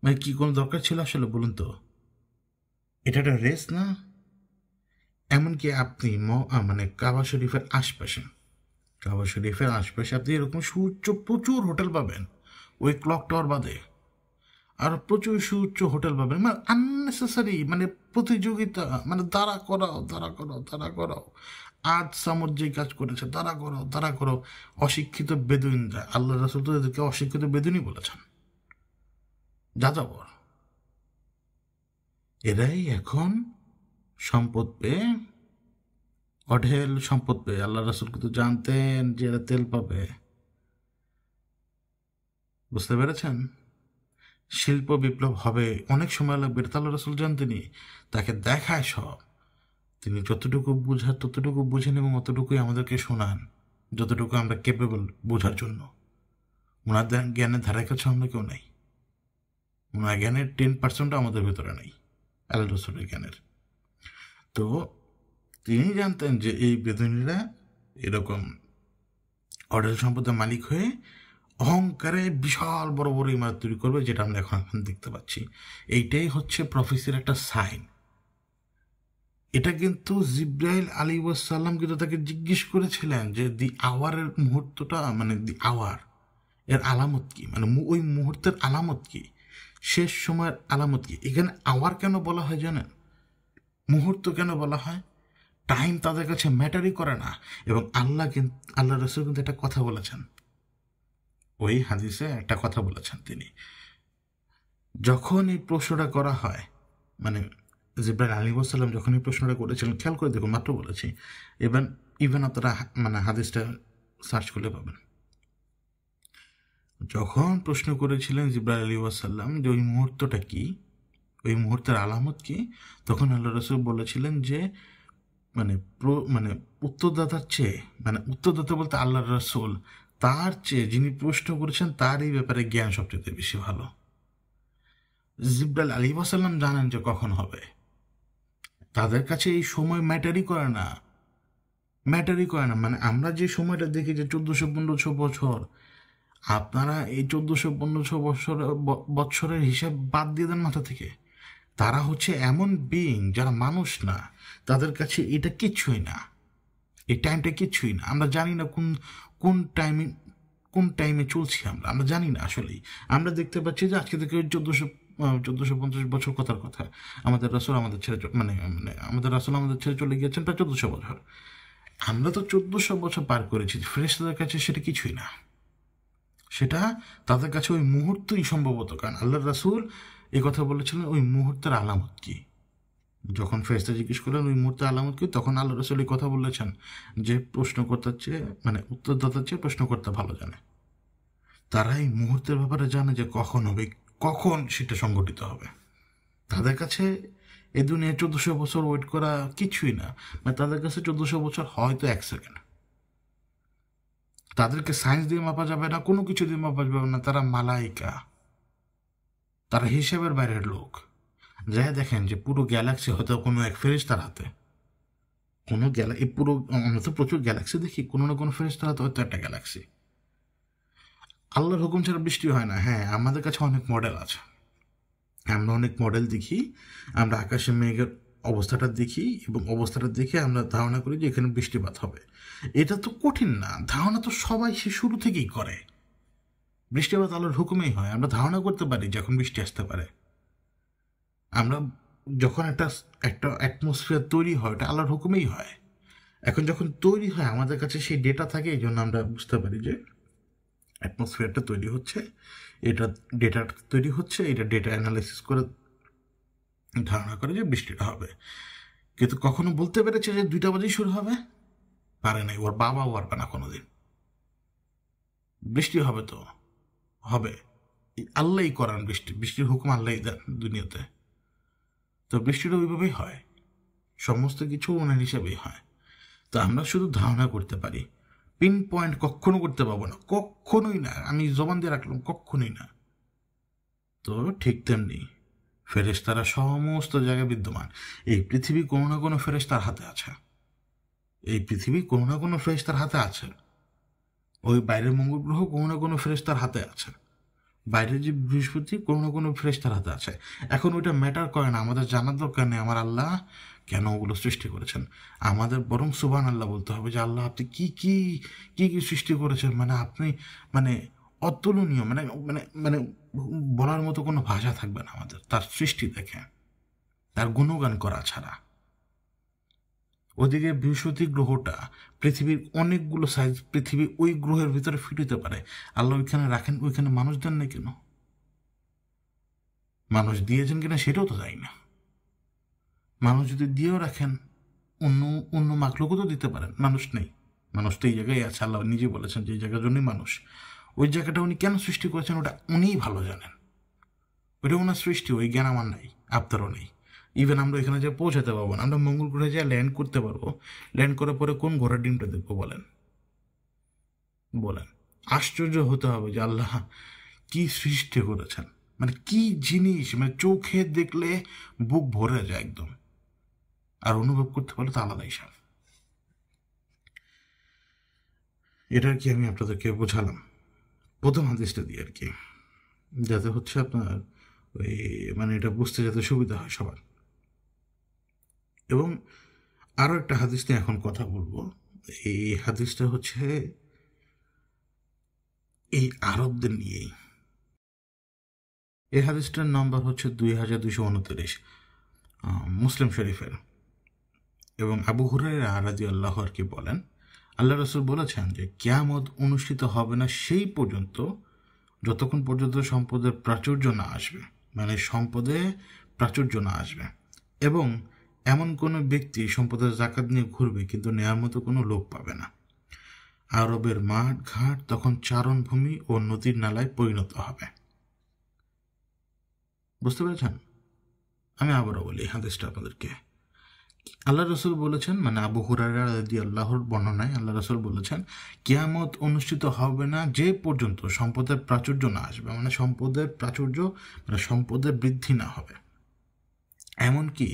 S1: মানে কি কোনো দরকার ছিল আসলে বলুন তো? এটা একটা রেস না? এমনকি আপনি মানে কাবা শরীফের আশপাশে আপনি এরকম সুউচ্চ প্রচুর হোটেল পাবেন, ওই ক্লক টাওয়ার বাদে আর প্রচুর সুউচ্চ হোটেল পাবেন। মানে আননেসেসারি, মানে প্রতিযোগিতা, মানে দাঁড়া করাও। আজ সামুদ্রিক কাজ করেছে, দাঁড়া করো। অশিক্ষিত বেদুইনরা, আল্লাহ রাসূল তো এদেরকে অশিক্ষিত বেদুইনই বলেছেন, যাযাবর। এরাই এখন সম্পদ পেয়ে, অঢেল সম্পদ পেয়ে, আল্লাহ রাসূল কিন্তু জানতেন যে এরা তেল পাবে। বুঝতে পেরেছেন? শিল্প বিপ্লব হবে, অনেক সময় লাগবে, এটা আল্লাহ রাসূল জানতেনই। তাকে দেখায় সব, তিনি যতটুকু বুঝার ততটুকু বুঝেন এবং অতটুকুই আমাদেরকে শোনান, যতটুকু আমরা কেপেবল বোঝার জন্য। ওনার জ্ঞানের ধারে কাছে আমরা কেউ নাই। ওনার জ্ঞানের 10% আমাদের ভেতরে নেই, আল্লাহ রাসূলের জ্ঞানের। তো তিনি জানতেন যে এই বেদুইনরা এরকম অঢেল সম্পদের মালিক হয়ে অহংকারে বিশাল বড় বড় ইমারত তৈরি করবে, যেটা আমরা এখন দেখতে পাচ্ছি। এইটাই হচ্ছে প্রফেসির একটা সাইন। এটা কিন্তু জিব্রাইল আলাইহিসসালাম কিন্তু তাকে জিজ্ঞেস করেছিলেন যে দি আওয়ারের মুহূর্তটা, মানে দি আওয়ার এর আলামত কি, মানে ওই মুহূর্তের আলামত কি, শেষ সময়ের আলামত কি। এখানে আওয়ার কেন বলা হয় জানেন? মুহূর্ত কেন বলা হয়? টাইম তাদের কাছে ম্যাটারই করে না। এবং আল্লাহ রাসূল কিন্তু একটা কথা বলেছেন, ওই হাদিসে একটা কথা বলেছেন তিনি, যখন এই প্রশ্নটা করা হয়, মানে জিব্রাইল আলাইহিসসালাম যখন এই প্রশ্নটা করেছিলেন, খেয়াল করে দেখুন, মাত্র বলেছি, ইভেন আপনারা মানে হাদিসটা সার্চ করলে পাবেন। যখন প্রশ্ন করেছিলেন জিব্রাইল আলাইহিসসালাম যে ওই মুহূর্তটা কি, ওই মুহূর্তের আলামত কি, তখন আল্লাহ রাসূল বলেছিলেন যে মানে উত্তরদাতার চেয়ে, মানে উত্তরদাতা বলতে আল্লাহ রাসূল, তার চেয়ে যিনি প্রশ্ন করেছেন তার এই ব্যাপারে জ্ঞান সবচেয়ে বেশি ভালো। জিব্রাইল আলাইহিসসালাম জানেন যে কখন হবে। তাদের কাছে এই সময় ম্যাটারই করে না। মানে আমরা যে সময়টা দেখি যে 1400-1500 বছর, আপনারা এই 1400-1500 বছরের হিসাব বাদ দিয়ে দেন মাথা থেকে। তারা হচ্ছে এমন বিইং যারা মানুষ না, তাদের কাছে এটা কিচ্ছুই না, এই টাইমটা কিচ্ছুই না। আমরা জানি না কোন টাইমে চলছি, আমরা জানি না আসলেই। আমরা দেখতে পাচ্ছি যে আজকে থেকে 1450 বছর কথার কথা, আমাদের রাসূল আমাদের ছেড়ে আমাদের ছেড়ে চলে গিয়েছেন প্রায় 1400 বছর। আমরা তো 1400 বছর পার করেছি, ফেরেশতাদের কাছে সেটা কিছুই না। সেটা তাদের কাছে ওই মুহূর্তই সম্ভবত, কারণ আল্লাহ রাসূল এই কথা বলেছিলেন ওই মুহূর্তের আলামত কি। যখন ফেরেশতা জিজ্ঞেস করলেন ওই মুহূর্তের আলামত কি, তখন আল্লাহ রাসূল এই কথা বলেছেন যে প্রশ্নকর্তার চেয়ে, মানে উত্তরদাতার চেয়ে প্রশ্নকর্তা ভালো জানে। তারা এই মুহূর্তের ব্যাপারে জানে যে কখন হবে, কখন সেটা সংঘটিত হবে। তাদের কাছে এই দুনিয়ায় 1400 বছর ওয়েট করা কিছুই না। মানে তাদের কাছে 1400 বছর হয়তো 1 সেকেন্ড। তাদেরকে সায়েন্স দিয়ে মাপা যাবে না, কোনো কিছু দিয়ে মাপা যাবে না। তারা মালাইকা, তারা হিসেবের বাইরের লোক। যাই দেখেন যে পুরো গ্যালাক্সি হয়তো কোনো এক ফেরেশতার হাতে, এই পুরো, আমরা তো প্রচুর গ্যালাক্সি দেখি, কোনো না কোনো ফেরেশতার হাতে হয়তো একটা গ্যালাক্সি। আল্লাহর হুকুম ছাড়া বৃষ্টি হয় না। হ্যাঁ, আমাদের কাছে অনেক মডেল আছে, আমরা অনেক মডেল দেখি, আমরা আকাশে মেঘের অবস্থাটা দেখি এবং অবস্থাটা দেখে আমরা ধারণা করি যে এখানে বৃষ্টিপাত হবে। এটা তো কঠিন না, ধারণা তো সবাই সে শুরু থেকেই করে। বৃষ্টিপাত আল্লাহর হুকুমেই হয়, আমরা ধারণা করতে পারি যখন বৃষ্টি আসতে পারে। আমরা যখন একটা একটা অ্যাটমসফিয়ার তৈরি হয়, ওটা আল্লাহর হুকুমেই হয়। এখন যখন তৈরি হয় আমাদের কাছে সেই ডেটা থাকে, এই জন্য আমরা বুঝতে পারি যে অ্যাটমসফিয়ারটা তৈরি হচ্ছে, এটা ডেটা তৈরি হচ্ছে, এটা ডেটা অ্যানালাইসিস করে ধারণা করে যে বৃষ্টিটা হবে। কিন্তু কখনো বলতে পেরেছে যে 2টা বাজেই শুরু হবে? পারে নাই, ওর বাবাও পারবে না কোনোদিন। বৃষ্টি হবে তো হবে, আল্লাহই করান বৃষ্টি, বৃষ্টির হুকুম আল্লাহই দেন দুনিয়াতে। তো বৃষ্টিটা ওইভাবেই হয়, সমস্ত কিছু ওনার হিসাবেই হয়। তো আমরা শুধু ধারণা করতে পারি, পিন পয়েন্ট কখনো করতে পারবো না, কখনোই না। আমি জবান দিয়ে রাখলাম কখনোই না। তো ঠিক তেমনি ফেরেশতারা সমস্ত জায়গায় বিদ্যমান। এই পৃথিবী কোনো না কোনো ফেরেশতার হাতে আছে, এই পৃথিবী কোনো না কোনো ফেরেশতার হাতে আছে। ওই বাইরের মঙ্গল গ্রহ কোনো না কোনো ফেরেশতার হাতে আছে, বাইরের যে বৃহস্পতি কোনো না কোনো ফেরেশতার হাতে আছে। এখন ওইটা ম্যাটার করে না, আমাদের জানার দরকার নেই আমার আল্লাহ কেন ওগুলো সৃষ্টি করেছেন। আমাদের বরং সুবহান আল্লাহ বলতে হবে যে আল্লাহ আপনি কি কি কি কি সৃষ্টি করেছেন, মানে আপনি মানে অতুলনীয়, মানে মানে মানে বলার মতো কোনো ভাষা থাকবে না আমাদের তার সৃষ্টি দেখে, তার গুণগান করা ছাড়া। ওদিকে বৃহস্পতি গ্রহটা পৃথিবীর অনেকগুলো সাইজ, পৃথিবী ওই গ্রহের ভিতরে ফিট হতে পারে। আল্লাহ ওইখানে রাখেন, ওইখানে মানুষ দেন না কেন? মানুষ দিয়েছেন কিনা সেটাও তো জানি না। মানুষ যদি দিয়েও রাখেন, অন্য অন্য মাখলুকও তো দিতে পারেন, মানুষ নেই। মানুষ তো এই জায়গায় আছে, আল্লাহ নিজে বলেছেন যে এই জায়গার জন্যই মানুষ। ওই জায়গাটা উনি কেন সৃষ্টি করেছেন ওটা উনিই ভালো জানেন, ওইটা ওনার সৃষ্টি, ওই জ্ঞান আমার নাই, আপনারও নেই। ইভেন আমরা এখানে যে পৌঁছাতে পারবো না, আমরা মঙ্গল গ্রহে যা ল্যান্ড করতে পারবো, ল্যান্ড করার পরে কোন ঘোড়ার ডিমটা দেখবো বলেন? বলেন। আশ্চর্য হতে হবে যে আল্লাহ কি সৃষ্টি করেছেন, মানে কি জিনিস, মানে চোখে দেখলে বুক ভরে যায় একদম, আর অনুভব করতে পারলে তো আলাদাই হিসাব। এটা আর কি আমি আপনাদেরকে বোঝালাম প্রথম হাদিসটা দিয়ে আর কি, যাতে হচ্ছে আপনার ওই মানে এটা বুঝতে যাতে সুবিধা হয় সবার। এবং আরও একটা হাদিস নিয়ে এখন কথা বলবো। এই হাদিসটা হচ্ছে এই আরবদের নিয়েই। এই হাদিসটার নম্বর হচ্ছে 2229, মুসলিম শরীফের। এবং আবু হুরায়রা রাদিয়াল্লাহু আনহু আর কি বলেন, আল্লাহ রাসূল বলেছেন যে কিয়ামত অনুষ্ঠিত হবে না সেই পর্যন্ত যতক্ষণ পর্যন্ত সম্পদের প্রাচুর্য না আসবে, মানে সম্পদে প্রাচুর্য না আসবে, এবং এমন কোনো ব্যক্তি সম্পদের জাকাত নিয়ে ঘুরবে কিন্তু নেয়ার মতো কোনো লোক পাবে না। আরবের মাঠ ঘাট তখন চারণভূমি ও নদীর নালায় পরিণত হবে। বুঝতে পেরেছেন? আমি আবারও বলি হাদিসটা আপনাদেরকে। আল্লাহ রসুল বলেছেন, মানে আবু হুরায়রা রাদিয়াল্লাহুর বর্ণনায় আল্লাহ রসুল বলেছেন কিয়ামত অনুষ্ঠিত হবে না যে পর্যন্ত সম্পদের প্রাচুর্য না আসবে, মানে সম্পদের প্রাচুর্য মানে সম্পদের বৃদ্ধি না হবে। এমনকি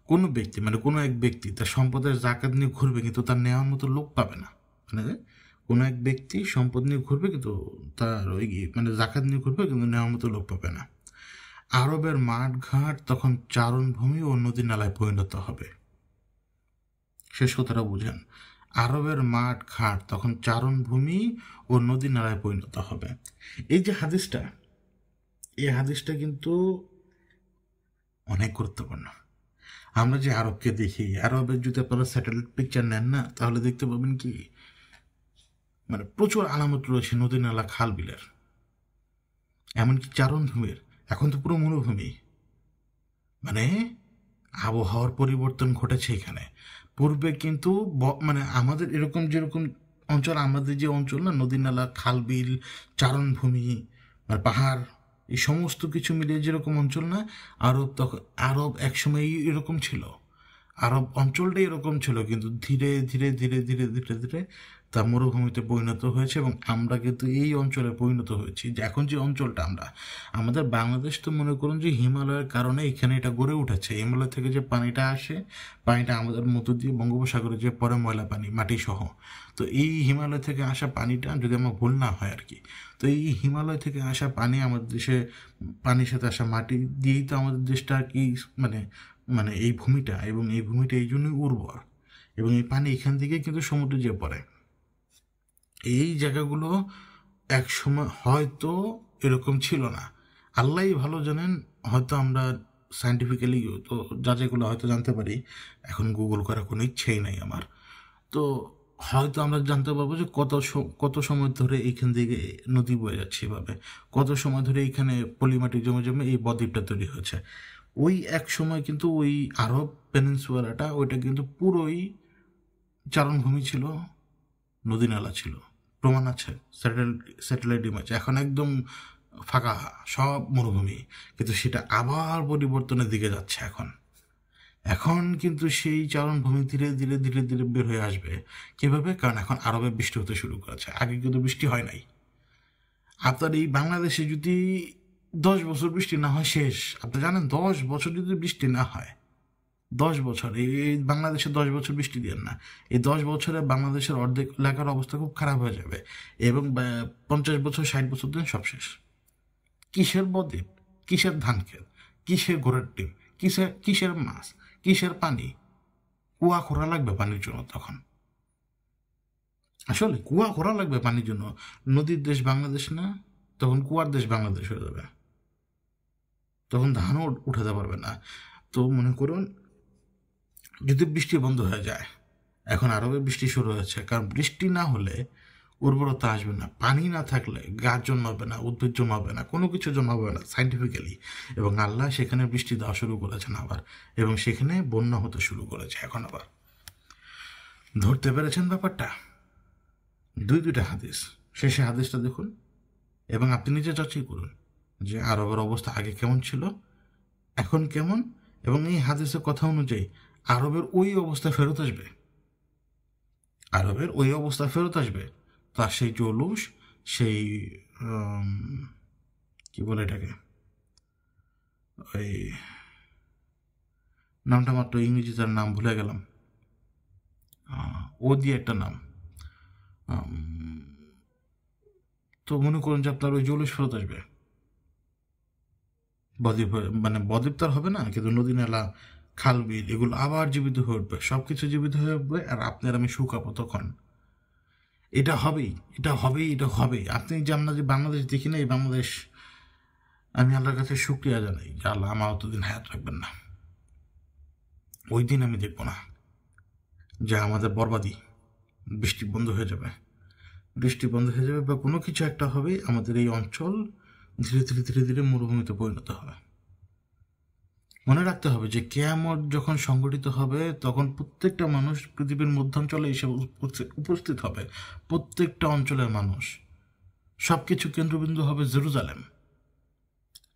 S1: কোনো ব্যক্তি, মানে কোনো এক ব্যক্তি তার সম্পদের জাকাত নিয়ে ঘুরবে কিন্তু তার নেওয়ার মতো লোক পাবে না। মানে কোনো এক ব্যক্তি সম্পদ নিয়ে ঘুরবে কিন্তু তার ওই মানে জাকাত নিয়ে ঘুরবে কিন্তু নেওয়ার মতো লোক পাবে না। আরবের মাঠ ঘাট তখন চারণভূমি ও নদী নালায় পরিণত হবে। শেষ কথাটা বুঝেন, আরবের মাঠ ঘাট তখন চারণভূমি ও নদী নালায় পরিণত হবে। এই যে হাদিসটা, এই হাদিসটা কিন্তু অনেক গুরুত্বপূর্ণ। আমরা যে আরবকে দেখি, আরবের যদি আপনারা স্যাটেলাইট পিকচার নেন না, তাহলে দেখতে পাবেন কি মানে প্রচুর আলামত রয়েছে নদী নালা খাল বিলের, এমনকি চারণভূমির। এখন তো পুরো মরুভূমি, মানে আবহাওয়ার পরিবর্তন ঘটেছে এখানে। পূর্বে কিন্তু মানে আমাদের এরকম যেরকম অঞ্চল, আমাদের যে অঞ্চল না, নদী নালা খাল বিল চারণভূমি আর পাহাড়, এই সমস্ত কিছু মিলিয়ে যেরকম অঞ্চল না, আরব তখন আরব একসময় এরকম ছিল, আরব অঞ্চলটাই এরকম ছিল। কিন্তু ধীরে ধীরে ধীরে ধীরে ধীরে ধীরে তা মরুভূমিতে পরিণত হয়েছে, এবং আমরা কিন্তু এই অঞ্চলে পরিণত হয়েছি। যে এখন যে অঞ্চলটা আমরা, আমাদের বাংলাদেশ তো মনে করুন যে হিমালয়ের কারণে এখানে এটা গড়ে উঠেছে। হিমালয় থেকে যে পানিটা আসে, পানিটা আমাদের মধ্য দিয়ে বঙ্গোপসাগরে যে পরে ময়লা পানি মাটি সহ, তো এই হিমালয় থেকে আসা পানিটা, যদি আমার ভুল না হয় আর কি, তো এই হিমালয় থেকে আসা পানি আমাদের দেশে, পানির সাথে আসা মাটি দিয়েই তো আমাদের দেশটা আর কি মানে মানে এই ভূমিটা, এবং এই ভূমিটা এই জন্যই উর্বর, এবং এই পানি এখান থেকে কিন্তু সমুদ্রে যেয়ে পড়ে। এই জায়গাগুলো এক সময় হয়তো এরকম ছিল না, আল্লাহই ভালো জানেন। হয়তো আমরা সায়েন্টিফিক্যালি তো যেগুলো হয়তো জানতে পারি, এখন গুগল করার কোনো ইচ্ছেই নাই আমার। তো হয়তো আমরা জানতে পারবো যে কত সময় ধরে এইখান থেকে নদী বয়ে যাচ্ছে, এভাবে কত সময় ধরে এইখানে পলিমাটি জমে জমে এই বদ্বীপটা তৈরি হয়েছে। ওই এক সময় কিন্তু ওই আরব পেনিনসুলাটা ওইটা কিন্তু পুরোই চারণভূমি ছিল, নদী নালা ছিল, প্রমাণ আছে, স্যাটেলাইট ইমেজ। এখন একদম ফাঁকা, সব মরুভূমি, কিন্তু সেটা আবার পরিবর্তনের দিকে যাচ্ছে। এখন কিন্তু সেই চারণভূমি ধীরে ধীরে ধীরে ধীরে বের হয়ে আসবে। কীভাবে? কারণ এখন আরবে বৃষ্টি হতে শুরু করেছে, আগে কিন্তু বৃষ্টি হয় নাই। আপনার এই বাংলাদেশে যদি 10 বছর বৃষ্টি না হয় শেষ। আপনি জানেন 10 বছর যদি বৃষ্টি না হয়, 10 বছর, এই বাংলাদেশে 10 বছর বৃষ্টি দেন না, এই 10 বছরে বাংলাদেশের অর্ধেক এলাকার অবস্থা খুব খারাপ হয়ে যাবে। এবং 50 বছর 60 বছর দিন সব শেষ। কিসের বদ্বীপ, কিসের ধান ক্ষেত, কিসের ঘোড়ার ডিম, কিসের মাছ, কিসের পানি? কুয়া খোরা লাগবে পানির জন্য তখন। আসলে কুয়া খোরা লাগবে পানির জন্য। নদীর দেশ বাংলাদেশ না, তখন কুয়ার দেশ বাংলাদেশ হয়ে যাবে, তখন ধানও উঠাতে পারবে না। তো মনে করুন যদি বৃষ্টি বন্ধ হয়ে যায়, এখন আরবে বৃষ্টি শুরু হয়েছে, কারণ বৃষ্টি না হলে উর্বরতা আসবে না, পানি না থাকলে গাছ জন্মাবে না, উদ্ভিদ জন্মাবে না, কোনো কিছু জন্মাবে না সাইন্টিফিক্যালি। এবং আল্লাহ সেখানে বৃষ্টি দেওয়া শুরু করেছেন আবার, এবং সেখানে বন্যা হতে শুরু করেছে এখন আবার। ধরতে পেরেছেন ব্যাপারটা? দুইটা হাদিস, শেষে হাদিসটা দেখুন এবং আপনি নিজে যাচাই করুন যে আরবের অবস্থা আগে কেমন ছিল, এখন কেমন, এবং এই হাদিসের কথা অনুযায়ী আরবের ওই অবস্থা ফেরত আসবে, আরবের ওই অবস্থা ফেরত আসবে। তার সেই জৌলুস, সেই কি বলে এটাকে, ওই নামটা মাত্র ইংরেজি তার নাম ভুলে গেলাম, ও দিয়ে একটা নাম। তো মনে করুন যে আপনার ওই জৌলুস ফেরত আসবে, বদ্বীপ মানে বদ্বীপ তার হবে না, কিন্তু নদী নালা খাল বিল এগুলো আবার জীবিত হয়ে উঠবে, সব কিছু জীবিত হয়ে উঠবে, আর আপনার আমি শুকাবো তখন। এটা হবেই, এটা হবেই, এটা হবে। আপনি যে আমরা যে বাংলাদেশ দেখি না, এই বাংলাদেশ আমি আল্লাহর কাছে শুক্রিয়া জানাই যে আল্লাহ আমার অতদিন হায়াত রাখবেন না। ওই দিন আমি দেখবো না যে আমাদের বরবাদি, বৃষ্টি বন্ধ হয়ে যাবে, বৃষ্টি বন্ধ হয়ে যাবে বা কোনো কিছু একটা হবে, আমাদের এই অঞ্চল ধীরে ধীরে ধীরে ধীরে মরুভূমিতে পরিণত হবে। মনে রাখতে হবে যে কিয়ামত যখন সংগঠিত হবে, তখন প্রত্যেকটা মানুষ পৃথিবীর মধ্যাঞ্চলে এসে উপস্থিত হবে, প্রত্যেকটা অঞ্চলের মানুষ, সব কিছু কেন্দ্রবিন্দু হবে জেরুজালেম।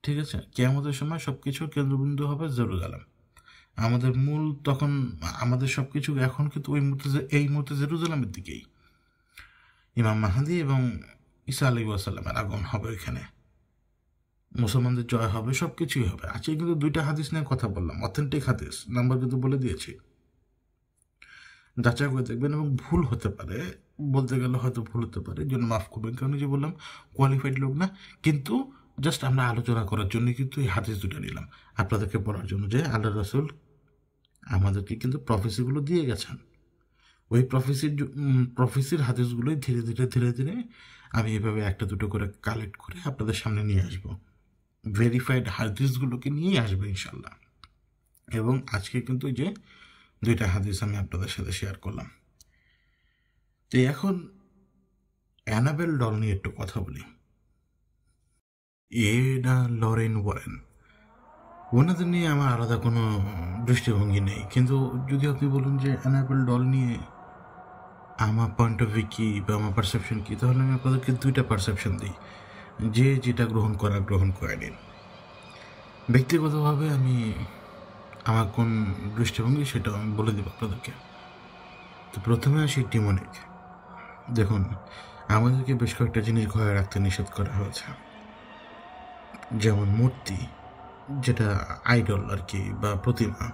S1: ঠিক আছে, কিয়ামতের সময় সব কিছুর কেন্দ্রবিন্দু হবে জেরুজালেম। আমাদের মূল তখন আমাদের সব কিছু এখন কিন্তু এই মুহূর্তে জেরুজালেমের দিকেই। ইমাম মাহাদি এবং ঈসা আলাইহিস সালামের আগমন হবে ওইখানে, মুসলমানদের জয় হবে, সব কিছুই হবে। আজকে কিন্তু 2টা হাদিস নিয়ে কথা বললাম, অথেন্টিক হাদিস, নাম্বার কিন্তু বলে দিয়েছি, যাচাই করে দেখবেন। এবং ভুল হতে পারে, বলতে গেলে হয়তো ভুল হতে পারে, জন্য মাফ করবেন, কারণ যে বললাম কোয়ালিফাইড লোক না, কিন্তু জাস্ট আমরা আলোচনা করার জন্য কিন্তু এই হাদিস 2টা নিলাম, আপনাদেরকে বলার জন্য যে আল্লাহ রাসূল আমাদেরকে কিন্তু প্রফেসিগুলো দিয়ে গেছেন। ওই প্রফেসির হাদিসগুলোই ধীরে ধীরে ধীরে ধীরে আমি এভাবে 1-2 করে কালেক্ট করে আপনাদের সামনে নিয়ে আসবো, ভেরিফাইড হাদিসগুলোকে নিয়েই আসবে ইনশাল্লাহ। এবং আজকে কিন্তু যে 2টা হাদিস আমি আপনাদের সাথে শেয়ার করলাম। তো এখন অ্যানাবেল ডল নিয়ে একটু কথা বলি। এডা লরেন ওয়ারেন, ওনাদের নিয়ে আমার আলাদা কোনো দৃষ্টিভঙ্গি নেই, কিন্তু যদি আপনি বলুন যে অ্যানাবেল ডল নিয়ে আমার পয়েন্ট অফ ভিউ কী বা আমার পারসেপশন কী, তাহলে আমি আপনাদেরকে 2টা পারসেপশন দিই, যে যেটা গ্রহণ করে নিন। ব্যক্তিগতভাবে আমি আমার কোন দৃষ্টিভঙ্গি সেটা আমি বলে দেব আপনাদেরকে। তো প্রথমে আসি ডিমনিক। দেখুন, আমাদেরকে বেশ কয়েকটা জিনিস ঘরে রাখতে নিষেধ করা হয়েছে, যেমন মূর্তি, যেটা আইডল আর কি, বা প্রতিমা,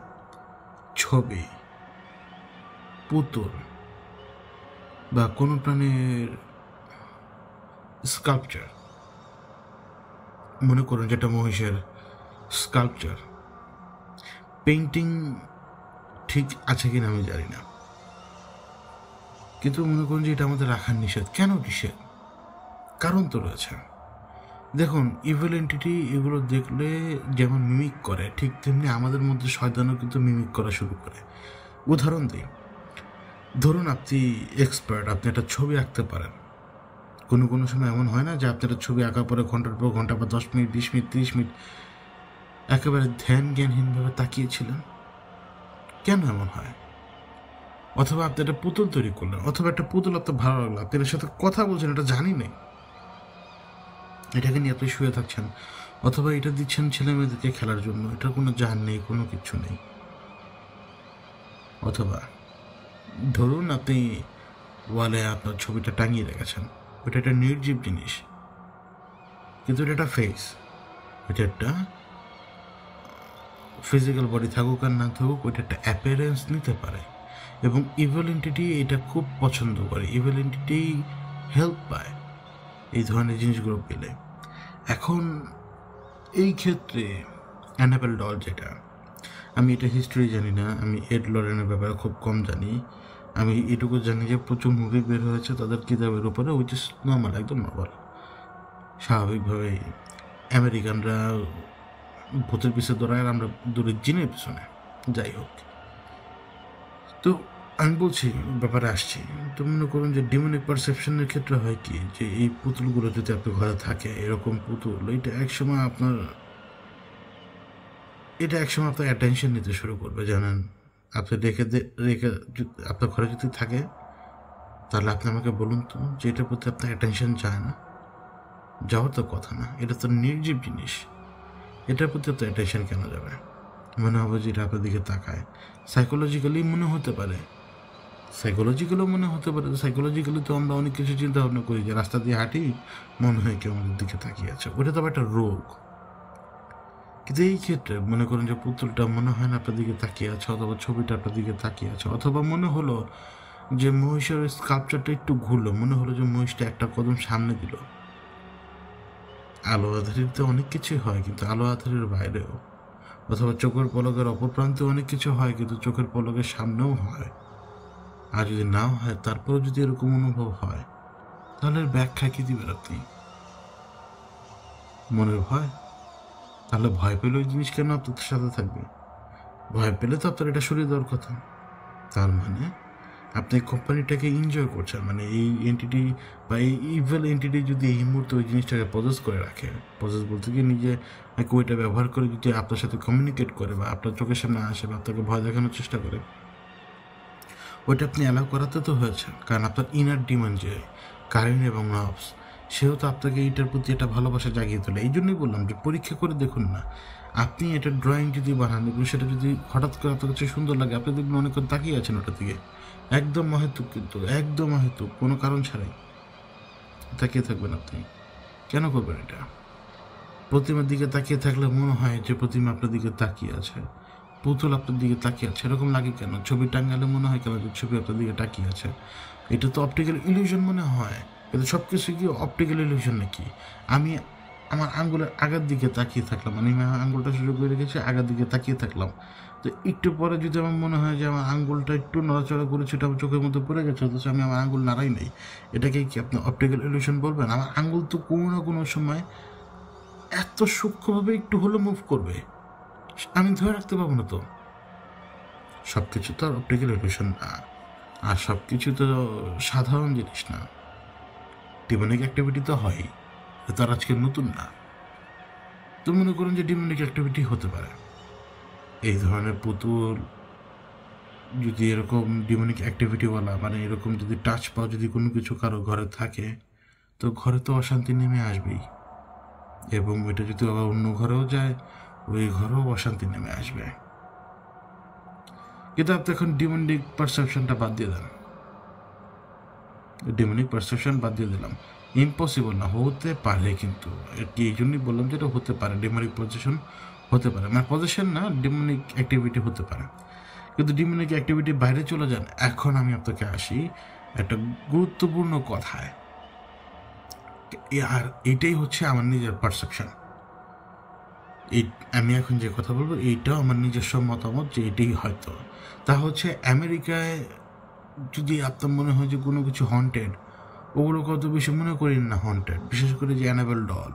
S1: ছবি, পুতুল বা কোনো প্রাণীর স্কাল্পচার, মনে করুন যেটা মহিষের স্কাল্পচার, পেইন্টিং ঠিক আছে কিনা আমি জানি না, কিন্তু মনে করুন যে এটা আমাদের রাখার নিষেধ। কেন নিষেধ? কারণ তো রয়েছে। দেখুন, ইভিল এন্টিটি এগুলো দেখলে যেমন মিমিক করে, ঠিক তেমনি আমাদের মধ্যে শয়তানও কিন্তু মিমিক করা শুরু করে। উদাহরণ দিই, ধরুন আপনি এক্সপার্ট, আপনি একটা ছবি আঁকতে পারেন। কোনো কোনো সময় এমন হয় না যে আপনি একটা ছবি আঁকার পরে ঘন্টার পর ঘন্টা বা 10 মিনিট, 20 মিনিট, 30 মিনিট একেবারে জ্ঞানহীনভাবে তাকিয়েছিলেন? কেন এমন হয়? অথবা আপনি একটা পুতুল তৈরি করলেন, অথবা একটা পুতুল আপনার ভালো লাগলো, আপনি এর সাথে কথা বলছেন, এটা জানি নেই, এটাকে নিয়ে আপনি শুয়ে থাকছেন, অথবা এটা দিচ্ছেন ছেলে মেয়েদেরকে খেলার জন্য, এটার কোনো জান নেই, কোনো কিছু নেই। অথবা ধরুন আপনি ওয়ালে আপনার ছবিটা টাঙিয়ে রেখেছেন, ওটা একটা নির্জীব জিনিস, কিন্তু এটা একটা ফেস, এটা একটা ফিজিক্যাল বডি থাকুক আর না থাকুক, ওইটা একটা অ্যাপিয়ারেন্স নিতে পারে। এবং ইভিল এন্টিটি এটা খুব পছন্দ করে, ইভিল এন্টিটি হেল্প পায় এই ধরনের জিনিসগুলো পেলে। এখন এই ক্ষেত্রে অ্যানাবেল ডল, যেটা আমি এটা হিস্ট্রি জানি না, আমি এড লরেনের ব্যাপারে খুব কম জানি, আমি এটুকু জানি যে প্রচুর মুভি বের হয়েছে তাদের কিতাবের উপরে, উইচ ইজ নর্মাল, একদম নর্মাল। স্বাভাবিকভাবে আমেরিকানরা ভূতের পিছনে দৌড়ায় আর আমরা দূরে জিনের পিছনে। যাই হোক, তো আমি বলছি, ব্যাপারে আসছি। তো মনে করুন যে ডিমনিক পারসেপশনের ক্ষেত্রে হয় কি, যে এই পুতুলগুলো যদি আপনার ঘরে থাকে, এরকম পুতুল, এটা একসময় আপনার অ্যাটেনশন নিতে শুরু করবে, জানেন। আপনি রেখে আপনার ঘরে যদি থাকে, তাহলে আপনি আমাকে বলুন তো যে এটার প্রতি আপনার অ্যাটেনশন যায় না? যাওয়ার তো কথা না, এটা তো নির্জীব জিনিস, এটার প্রতি আপনার অ্যাটেনশন কেন যাবে? মনে হবে যে এটা আপনার দিকে তাকায়। সাইকোলজিক্যালি মনে হতে পারে, সাইকোলজিক্যালি তো আমরা অনেক কিছু চিন্তা ভাবনা করি, যে রাস্তা দিয়ে হাঁটি, মনে হয় কেউ আমাদের দিকে তাকিয়ে আছে, ওটা তো একটা রোগ। কিন্তু এই ক্ষেত্রে মনে করুন যে পুতুলটা মনে হয় না আপনার দিকে তাকিয়ে আছে, অথবা ছবিটা আপনার দিকে তাকিয়ে আছে, অথবা মনে হলো যে মহিষের স্কাল্পচারটা একটু ঘুরলো, মনে হলো যে মহিষটা একটা কদম সামনে দিল। আলো আধারিতে অনেক কিছুই হয়, কিন্তু আলো আধারের বাইরেও, অথবা চোখের পলকের অপর প্রান্তে অনেক কিছু হয়, কিন্তু চোখের পলকের সামনেও হয়। আর যদি নাও হয়, তারপরেও যদি এরকম অনুভব হয়, তাহলে ব্যাখ্যা কি দিবেন আপনি? মনের ভয়? তাহলে ভয় পেলে ওই জিনিস কেন আপনার সাথে থাকবে? ভয় পেলে তো আপনার এটা সরিয়ে দেওয়ার কথা। তার মানে আপনি কোম্পানিটাকে এনজয় করছেন, মানে এই এন্টিটি বা এই ইভিল এন্টিটি যদি এই মুহূর্তে ওই জিনিসটাকে পজেস করে রাখে, পজেস বলতে গিয়ে নিজে ওইটা ব্যবহার করে যদি আপনার সাথে কমিউনিকেট করে, বা আপনার চোখের সামনে আসে, বা আপনাকে ভয় দেখানোর চেষ্টা করে, ওইটা আপনি অ্যালাউ করাতে তো হয়েছে, কারণ আপনার ইনার ডিমান্ড যে কারেন্ট এবং নার্ভস, সেও তো আপনাকে এইটার প্রতি একটা ভালোবাসা জাগিয়ে তোলে। এই জন্যই বললাম যে পরীক্ষা করে দেখুন না। আপনি এটা ড্রয়িং যদি বানান এবং সেটা যদি হঠাৎ করে আপনার কাছে সুন্দর লাগে, আপনি দেখবেন অনেকক্ষণ তাকিয়ে আছেন ওটার দিকে, একদম অহেতুক, কিন্তু একদম অহেতুক, কোনো কারণ ছাড়াই তাকিয়ে থাকবেন আপনি। কেন করবেন এটা? প্রতিমার দিকে তাকিয়ে থাকলে মনে হয় যে প্রতিমা আপনার দিকে তাকিয়ে আছে, পুতুল আপনার দিকে তাকিয়ে আছে, এরকম লাগে কেন? ছবি টাঙ্গালে মনে হয় কেন যে ছবি আপনার দিকে তাকিয়ে আছে? এটা তো অপটিক্যাল ইলিউশন মনে হয়, কিন্তু সব কিছু কি অপটিক্যাল ইলিউশন নাকি? আমি আমার আঙ্গুলের আগের দিকে তাকিয়ে থাকলাম, মানে আমি আমার আঙ্গুলটা শুরু করে রেখেছি, আগের দিকে তাকিয়ে থাকলাম, তো একটু পরে যদি আমার মনে হয় যে আমার আঙ্গুলটা একটু নড়াচড়া করেছে, এটা আমার চোখের মধ্যে পড়ে গেছে, অথচ আমি আমার আঙ্গুল নাড়াই নেই, এটাকে কি আপনি অপটিক্যাল ইলিউশন বলবেন? আমার আঙ্গুল তো কোনো না কোনো সময় এত সূক্ষ্মভাবে একটু হলে মুভ করবে, আমি ধরে রাখতে পারবো না তো। সব কিছু তো আর অপটিক্যাল ইলিউশন না, আর সব কিছু তো সাধারণ জিনিস না। ডিমনিক অ্যাক্টিভিটি তো হয়ই, এটা আর আজকে নতুন না। তো মনে করুন যে ডিমনিক অ্যাক্টিভিটি হতে পারে, এই ধরনের পুতুল যদি এরকম ডিমনিক অ্যাক্টিভিটিওয়ালা, মানে এরকম যদি টাচ পাও যদি কোনো কিছু কারো ঘরে থাকে, তো ঘরে তো অশান্তি নেমে আসবেই, এবং ওইটা যদি আবার অন্য ঘরেও যায়, ওই ঘরেও অশান্তি নেমে আসবে। কিন্তু আপনি এখন ডিমনিক পারসেপশনটা বাদ দিয়ে দেন, ডিমনিক পারসেপশন বাদ দিয়ে দিলাম, ইম্পসিবল না, হতে পারে, কিন্তু এই জন্যই বললাম যে এটা হতে পারে, ডিমনিক পজিশন হতে পারে, মানে পজিশন না, ডিমনিক অ্যাক্টিভিটি হতে পারে। কিন্তু ডিমনিক অ্যাক্টিভিটি বাইরে চলে যান। এখন আমি আপনাকে আসি একটা গুরুত্বপূর্ণ কথায়, আর এটাই হচ্ছে আমার নিজের পারসেপশন। এই আমি এখন যে কথা বলবো, এইটাও আমার নিজস্ব মতামত যে এটাই হয়তো। তা হচ্ছে আমেরিকায় যদি আপনার মনে হয় যে কোনো কিছু হন্টেড, ওগুলো কত বেশি মনে করেন না হন্টেড, বিশেষ করে যে অ্যানাবেল ডল,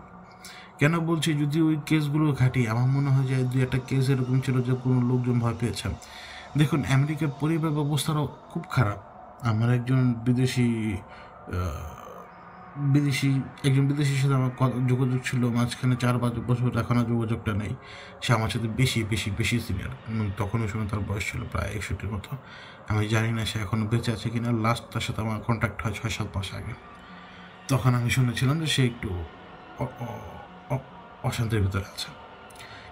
S1: কেন বলছি, যদি ওই কেসগুলো ঘাটি, আমার মনে হয় যে দু একটা কেস এরকম ছিল যে কোনো লোকজন ভয় পেয়েছে। দেখুন, আমেরিকার পরিবার ব্যবস্থাটাও খুব খারাপ। আমার একজন বিদেশি বিদেশির সাথে আমার যোগাযোগ ছিল মাঝখানে 4-5 বছর, এখন আর যোগাযোগটা নেই। সে আমার সাথে বেশি বেশি বেশি সিনিয়র, এবং তখন ওই সময় তার বয়স ছিল প্রায় 61-র মতো। আমি জানি না সে এখনও বেঁচে আছে কিনা। লাস্ট তার সাথে আমার কন্ট্যাক্ট হয় 6-7 মাস আগে। তখন আমি শুনেছিলাম যে সে একটু অশান্তির ভিতরে আছে।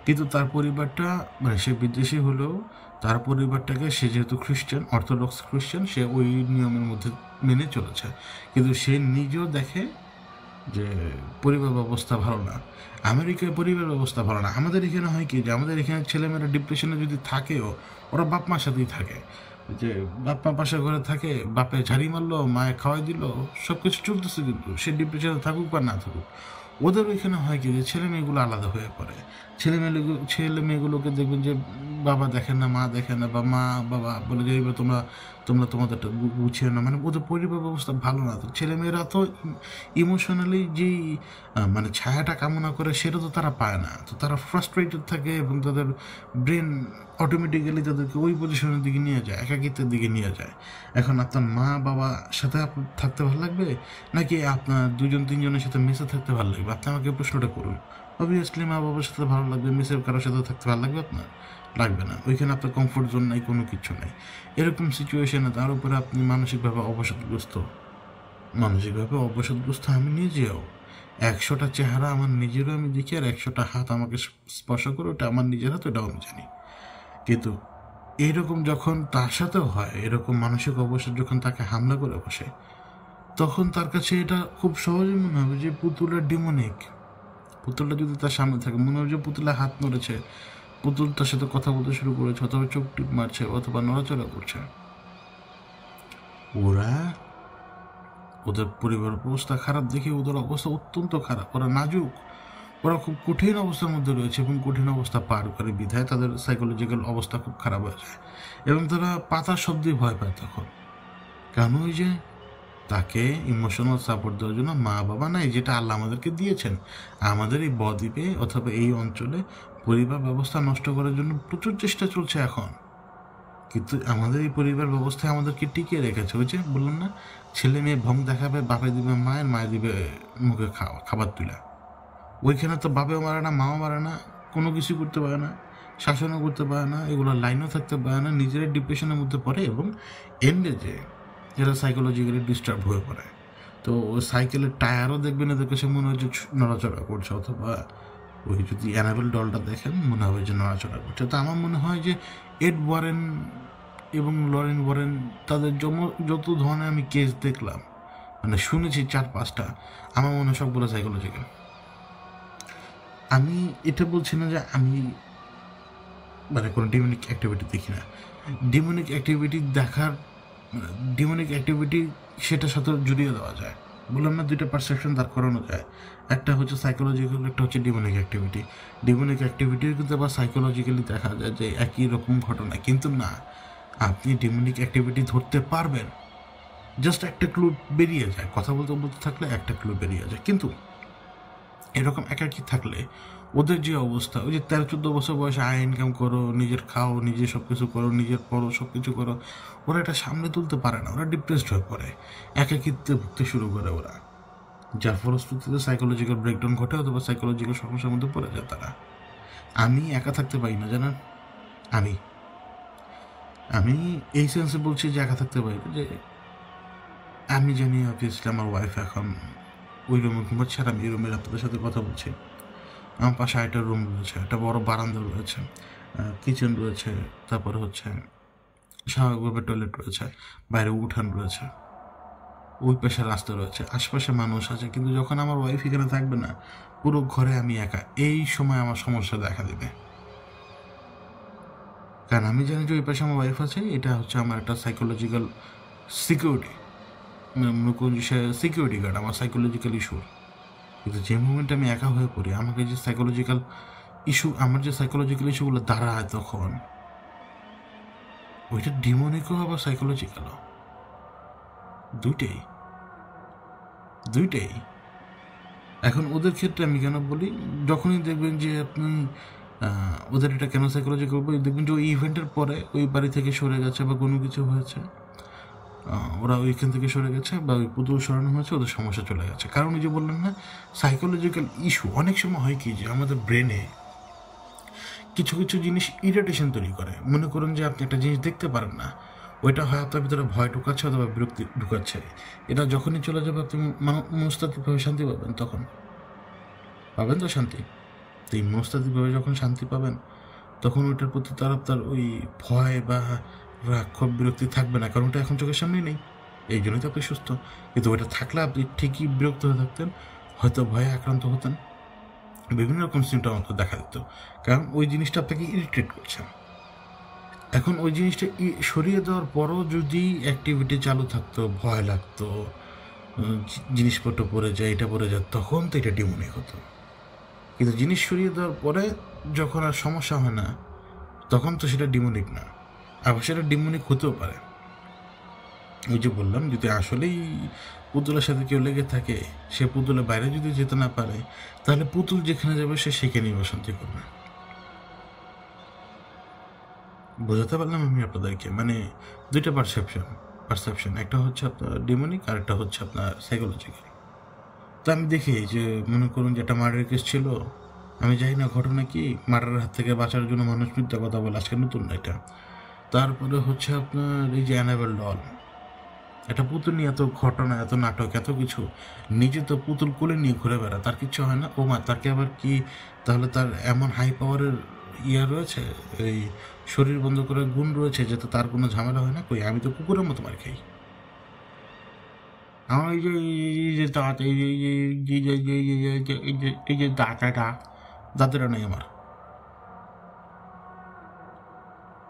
S1: কিন্তু তার পরিবারটা, মানে সে বিদেশি হলেও তার পরিবারটাকে, সে যেহেতু খ্রিস্টান, অর্থোডক্স খ্রিস্টান, সে ওই নিয়মের মধ্যে মেনে চলেছে। কিন্তু সে নিজেও দেখে যে পরিবার ব্যবস্থা ভালো না। আমেরিকায় পরিবার ব্যবস্থা ভালো না। আমাদের এখানে হয় কি, যে আমাদের এখানে ছেলেমেয়েরা ডিপ্রেশনে যদি থাকেও, ওরা বাপ মার সাথেই থাকে। যে বাপ মা পাশে ঘরে থাকে, বাপে ঝাড়ি মারলো, মায়ে খাওয়াই দিল, সব কিছু চলতেছে, কিন্তু সে ডিপ্রেশনে থাকুক বা না থাকুক। ওদের ওইখানে হয় কি, যে ছেলে মেয়েগুলো আলাদা হয়ে পড়ে। ছেলে মেয়েগুলোকে দেখবেন যে বাবা দেখেন না, মা দেখেন না, বা মা বাবা বলে যে এবার তোমরা তোমাদেরটা গুছিয়ে না। মানে ওদের পরিবার ব্যবস্থা ভালো না। তো ছেলেমেয়েরা তো ইমোশনালি যেই মানে ছায়াটা কামনা করে, সেটা তো তারা পায় না। তো তারা ফ্রাস্ট্রেটেড থাকে, এবং তাদের ব্রেন অটোমেটিক্যালি তাদেরকে ওই পজিশনের দিকে নিয়ে যায়, একাকিত্বের দিকে নিয়ে যায়। এখন আপনার মা বাবার সাথে থাকতে ভালো লাগবে, নাকি আপনার 2-3 জনের সাথে মিশে থাকতে ভালো লাগবে? আপনি আমাকে প্রশ্নটা করুন। অবভিয়াসলি মা বাবার সাথে ভালো লাগবে, মিশে কারোর সাথে থাকতে ভালো লাগবে আপনার? লাগবে না। ওইখানে আপনার কমফোর্ট জোন নাই, কোনো কিছু নাই। এরকম সিচুয়েশনে তার উপরে আপনি মানসিকভাবে অবসাদগ্রস্ত আমি নিজেও। 100টা চেহারা আমার নিজেরও আমি দেখি, আর 100টা হাত আমাকে স্পর্শ করে, ওটা আমার নিজের হাত, ওটাও আমি জানি। কিন্তু এইরকম যখন তার সাথেও হয়, এরকম মানসিক অবসাদ যখন তাকে হামলা করে বসে, তখন তার কাছে এটা খুব সহজে মনে হবে যে পুতুলের ডিমোনিক। পুতুলটা যদি তার সামনে থাকে, মনে হবে যে পুতুলের হাত নড়েছে, পুতুল তার সাথে কথা বলতে শুরু করেছে, অথবা চোখ টিপ মারছে, অথবা নড়াচড়া করছে। ওদের পরিবার অবস্থা খারাপ দেখে ওদের অবস্থা অত্যন্ত খারাপ। ওরা নাজুক, ওরা খুব কঠিন অবস্থার মধ্যে রয়েছে, এবং কঠিন অবস্থা পার করে বিধায় তাদের সাইকোলজিক্যাল অবস্থা খুব খারাপ হয়ে যায়, এবং তারা পাতার শব্দে ভয় পায় তখন। কেন? ওই যে তাকে ইমোশনাল সাপোর্ট দেওয়ার জন্য মা বাবা নাই, যেটা আল্লাহ আমাদেরকে দিয়েছেন। আমাদের এই বদ্বীপে অথবা এই অঞ্চলে পরিবার ব্যবস্থা নষ্ট করার জন্য প্রচুর চেষ্টা চলছে এখন। কিন্তু আমাদের এই পরিবার ব্যবস্থায় আমাদেরকে টিকিয়ে রেখেছে। ওই যে বললাম না, ছেলে মেয়ে ভং দেখাবে, বাপে দিবে মায়ের দিবে মুখে খাবার তুলে। ওইখানে তো বাপেও মারে না, মাও মারে না, কোনো কিছু করতে পারে না, শাসনও করতে পারে না, এগুলো লাইনও থাকতে পারে না, নিজেরাই ডিপ্রেশনের মধ্যে পড়ে, এবং এন্ডে যে এরা সাইকোলজিক্যালি ডিস্টার্ব হয়ে পড়ে। তো ওই সাইকেলের টায়ারও দেখবেন এদের কাছে মনে হয় যে নড়াচড়া করছে, অথবা ওই যদি অ্যানাবেল ডলটা দেখেন মনে হবে যে নড়াচড়া করছে। তো আমার মনে হয় যে এড ওয়ারেন এবং লরেন ওয়ারেন, তাদের যত ধরনের আমি কেস দেখলাম, মানে শুনেছি 4-5টা, আমার মনে হয় সবগুলো সাইকোলজিক্যাল। আমি এটা বলছি না যে আমি মানে কোনো ডিমনিক অ্যাক্টিভিটি দেখি না। ডিমনিক অ্যাক্টিভিটি সেটার সাথে জড়িয়ে দেওয়া যায়। বললাম না, 2টা পারসেপশন দাঁড় করানো যায়। একটা হচ্ছে সাইকোলজিক্যাল, একটা হচ্ছে ডিমনিক অ্যাক্টিভিটি। ডিমনিক অ্যাক্টিভিটির কিন্তু আবার সাইকোলজিক্যালি দেখা যায় যে একই রকম ঘটনা, কিন্তু না, আপনি ডিমনিক অ্যাক্টিভিটি ধরতে পারবেন, জাস্ট একটা ক্লু বেরিয়ে যায়। কথা বলতে থাকলে একটা ক্লু বেরিয়ে যায়। কিন্তু এরকম একাকি থাকলে ওদের যে অবস্থা, ওই যে 13-14 বছর বয়সে ইনকাম করো, নিজের খাও, নিজে সব কিছু করো, নিজের পড়ো, সব কিছু করো, ওরা এটা সামনে তুলতে পারে না। ওরা ডিপ্রেসড হয়ে পড়ে, একাকিত্বে ভুগতে শুরু করে ওরা, যার ফলশ্রুতিতে সাইকোলজিক্যাল ব্রেকডাউন ঘটে, অথবা সাইকোলজিক্যাল সমস্যার মধ্যে পড়ে যায় তারা। আমি একা থাকতে পারি না, জানেন। আমি এই সেন্সে বলছি যে একা থাকতে পারি না, যে আমি জানি অবভিয়াসলি আমার ওয়াইফ এখন ওই রুমে ঘুমাচ্ছে, আর আমি এই রুমের আপনাদের সাথে কথা বলছি। আমার পাশে একটা রুম রয়েছে, একটা বড় বারান্দা রয়েছে, কিচেন রয়েছে, তারপরে হচ্ছে স্বাভাবিকভাবে টয়লেট রয়েছে, বাইরে উঠান রয়েছে, ওই পাশে রাস্তা রয়েছে, আশপাশে মানুষ আছে। কিন্তু যখন আমার ওয়াইফ এখানে থাকবে না, পুরো ঘরে আমি একা, এই সময় আমার সমস্যা দেখা দেবে। কারণ আমি জানি যে ওই পাশে আমার ওয়াইফ আছে, এটা হচ্ছে আমার একটা সাইকোলজিক্যাল সিকিউরিটি, সিকিউরিটি গার্ড, আমার সাইকোলজিক্যাল ইস্যু। কিন্তু যে মুমেন্টে আমি একা হয়ে পড়ি, আমাকে যে সাইকোলজিক্যাল ইস্যুগুলো দাঁড়ায়, তখন ওইটা ডিমনিকও আবার সাইকোলজিক্যালও, দুইটাই। এখন ওদের ক্ষেত্রে আমি কেন বলি, যখনই দেখবেন যে আপনি ওদের এটা কেন সাইকোলজিক্যাল বলি, দেখবেন যে ওই ইভেন্টের পরে ওই বাড়ি থেকে সরে গেছে বা কোনো কিছু হয়েছে, ওরা ওইখান থেকে সরে গেছে বা ওই পুতুল সরানো হয়েছে, ওদের সমস্যা চলে গেছে। কারণ ওই যে বললাম না, সাইকোলজিক্যাল ইস্যু অনেক সময় হয় কি যে আমাদের ব্রেনে কিছু কিছু জিনিস ইরিটেশন তৈরি করে। মনে করুন যে আপনি একটা জিনিস দেখতে পারেন না, ওইটা হয় আপনার ভিতরে ভয় ঢুকাচ্ছে অথবা বিরক্তি ঢুকাচ্ছে। এটা যখনই চলে যাবে আপনি মনস্তাত্ত্বিকভাবে শান্তি পাবেন, তখন পাবেন তো শান্তি। তো এই মনস্তাত্ত্বিকভাবে যখন শান্তি পাবেন, তখন ওইটার প্রতি তার আপনার ওই ভয় বা রাগ ক্ষোভ বিরক্তি থাকবে না, কারণ ওটা এখন চোখের সামনেই নেই। এই জন্যই তো আপনি সুস্থ। কিন্তু ওইটা থাকলে আপনি ঠিকই বিরক্ত হয়ে থাকতেন, হয়তো ভয়ে আক্রান্ত হতেন, বিভিন্ন রকম সিমটম আপনার দেখা দিত, কারণ ওই জিনিসটা আপনাকে ইরিটেট করছে। এখন ওই জিনিসটা সরিয়ে দেওয়ার পরও যদি অ্যাক্টিভিটি চালু থাকতো, ভয় লাগতো, জিনিসপত্র পড়ে যায়, এটা পড়ে যায়, তখন তো এটা ডিমনিক হতো। কিন্তু জিনিস সরিয়ে দেওয়ার পরে যখন আর সমস্যা হয় না, তখন তো সেটা ডিমনিক না। আবার সেটা ডিমনিক হতেও পারে। ওই যে বললাম, যদি আসলেই পুতুলের সাথে কেউ লেগে থাকে, সে পুতুলের বাইরে যদি যেতে না পারে, তাহলে পুতুল যেখানে যাবে সে সেখানেই অশান্তি করবে। বোঝাতে পারলাম আমি আপনাদেরকে? মানে দুইটা পারসেপশন, একটা হচ্ছে আপনার ডিমনিক আর একটা হচ্ছে আপনার সাইকোলজিক্যাল। তো আমি দেখি যে, মনে করুন যে একটা মার্ডার কেস ছিল, আমি জানি না ঘটনা কি, মার্ডারের হাত থেকে বাঁচার জন্য মানুষ মিথ্যা কথা বলে, আজকে নতুন না এটা। তারপরে হচ্ছে আপনার এই যে অ্যানাবেল ডল, একটা পুতুল নিয়ে এত ঘটনা, এত নাটক, এত কিছু, নিজে তো পুতুল কোলে নিয়ে ঘুরে বেড়া, তার কিচ্ছু হয় না। ও মা, তাকে আবার কি তাহলে তার এমন হাই পাওয়ারের রয়েছে, এই শরীর বন্ধ করে গুণ রয়েছে যাতে তার কোনো ঝামেলা হয় না? কই, আমি তো কুকুরের মতো মার খাই। আমার এই যে দাঁত, এই যে দাঁতেরা নেই আমার,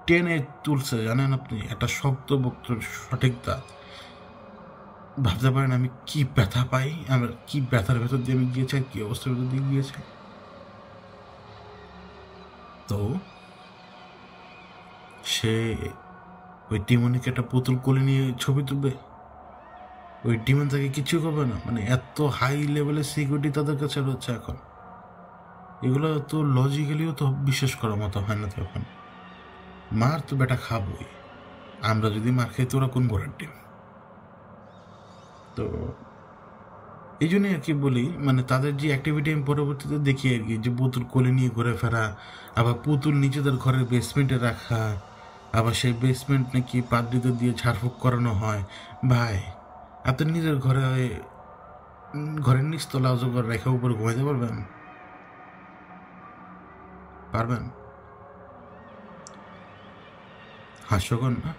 S1: টেনে তুলছে, জানেন আপনি? একটা শক্ত বক্ত সঠিক দাঁত। ভাবতে পারেন আমি কি ব্যথা পাই, আমার কি ব্যথার ভেতর দিয়ে আমি গিয়েছি, কি অবস্থার ভেতর দিয়ে গিয়েছে। তো সে ওই টিমনিকে একটা পুতুল কোলে নিয়ে ছবি তুলবে, ওই টিমন তাকে কিছু করবে না। মানে এত হাই লেভেলের সিকিউরিটি তাদের কাছে রয়েছে এখন, এগুলো তো লজিক্যালিও তো বিশ্বাস করার মতো হয় না। তখন মার তো বেটা খাবই, আমরা যদি মার খাই তো ওরা কোন ঘোড়ার ডিম। তো এই জন্যই আর কি বলি, মানে তাদের যে অ্যাক্টিভিটি আমি পরবর্তীতে দেখি আর কি, যে পুতুল কোলে নিয়ে ঘুরে ফেরা, আবার পুতুল নিজেদের ঘরের বেসমেন্টে রাখা, আবার সেই বেসমেন্ট নাকি পাদ্রিদের দিয়ে ঝাড়ফুঁক করানো হয়। ভাই, আপনি নিজের ঘরের নিচতলা অজগর রেখা উপরে ঘুমাইতে পারবেন? পারবেন? হাস্যকর না?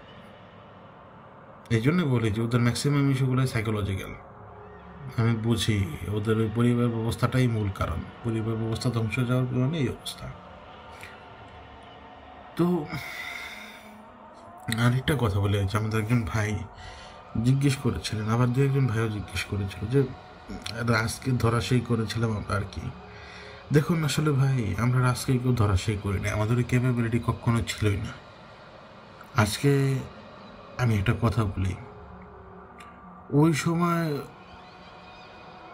S1: এই জন্য বলি যে ওদের ম্যাক্সিমাম ইস্যুগুলোই সাইকোলজিক্যাল। আমি বুঝি ওদের ওই পরিবার ব্যবস্থাটাই মূল কারণ, পরিবার ব্যবস্থা ধ্বংস হয়ে যাওয়ার কারণে এই অবস্থা। তো আরেকটা কথা বলে যে, আমাদের একজন ভাই জিজ্ঞেস করেছিলেন, আবার দু একজন ভাইও জিজ্ঞেস করেছিল যে রাজকে ধরাশায়ী করেছিলাম আমরা আর কি। দেখুন আসলে ভাই, আমরা রাজকে কেউ ধরাশায়ী করি না, আমাদের ওই ক্যাপাবিলিটি কখনো ছিলই না। আজকে আমি একটা কথা বলি, ওই সময়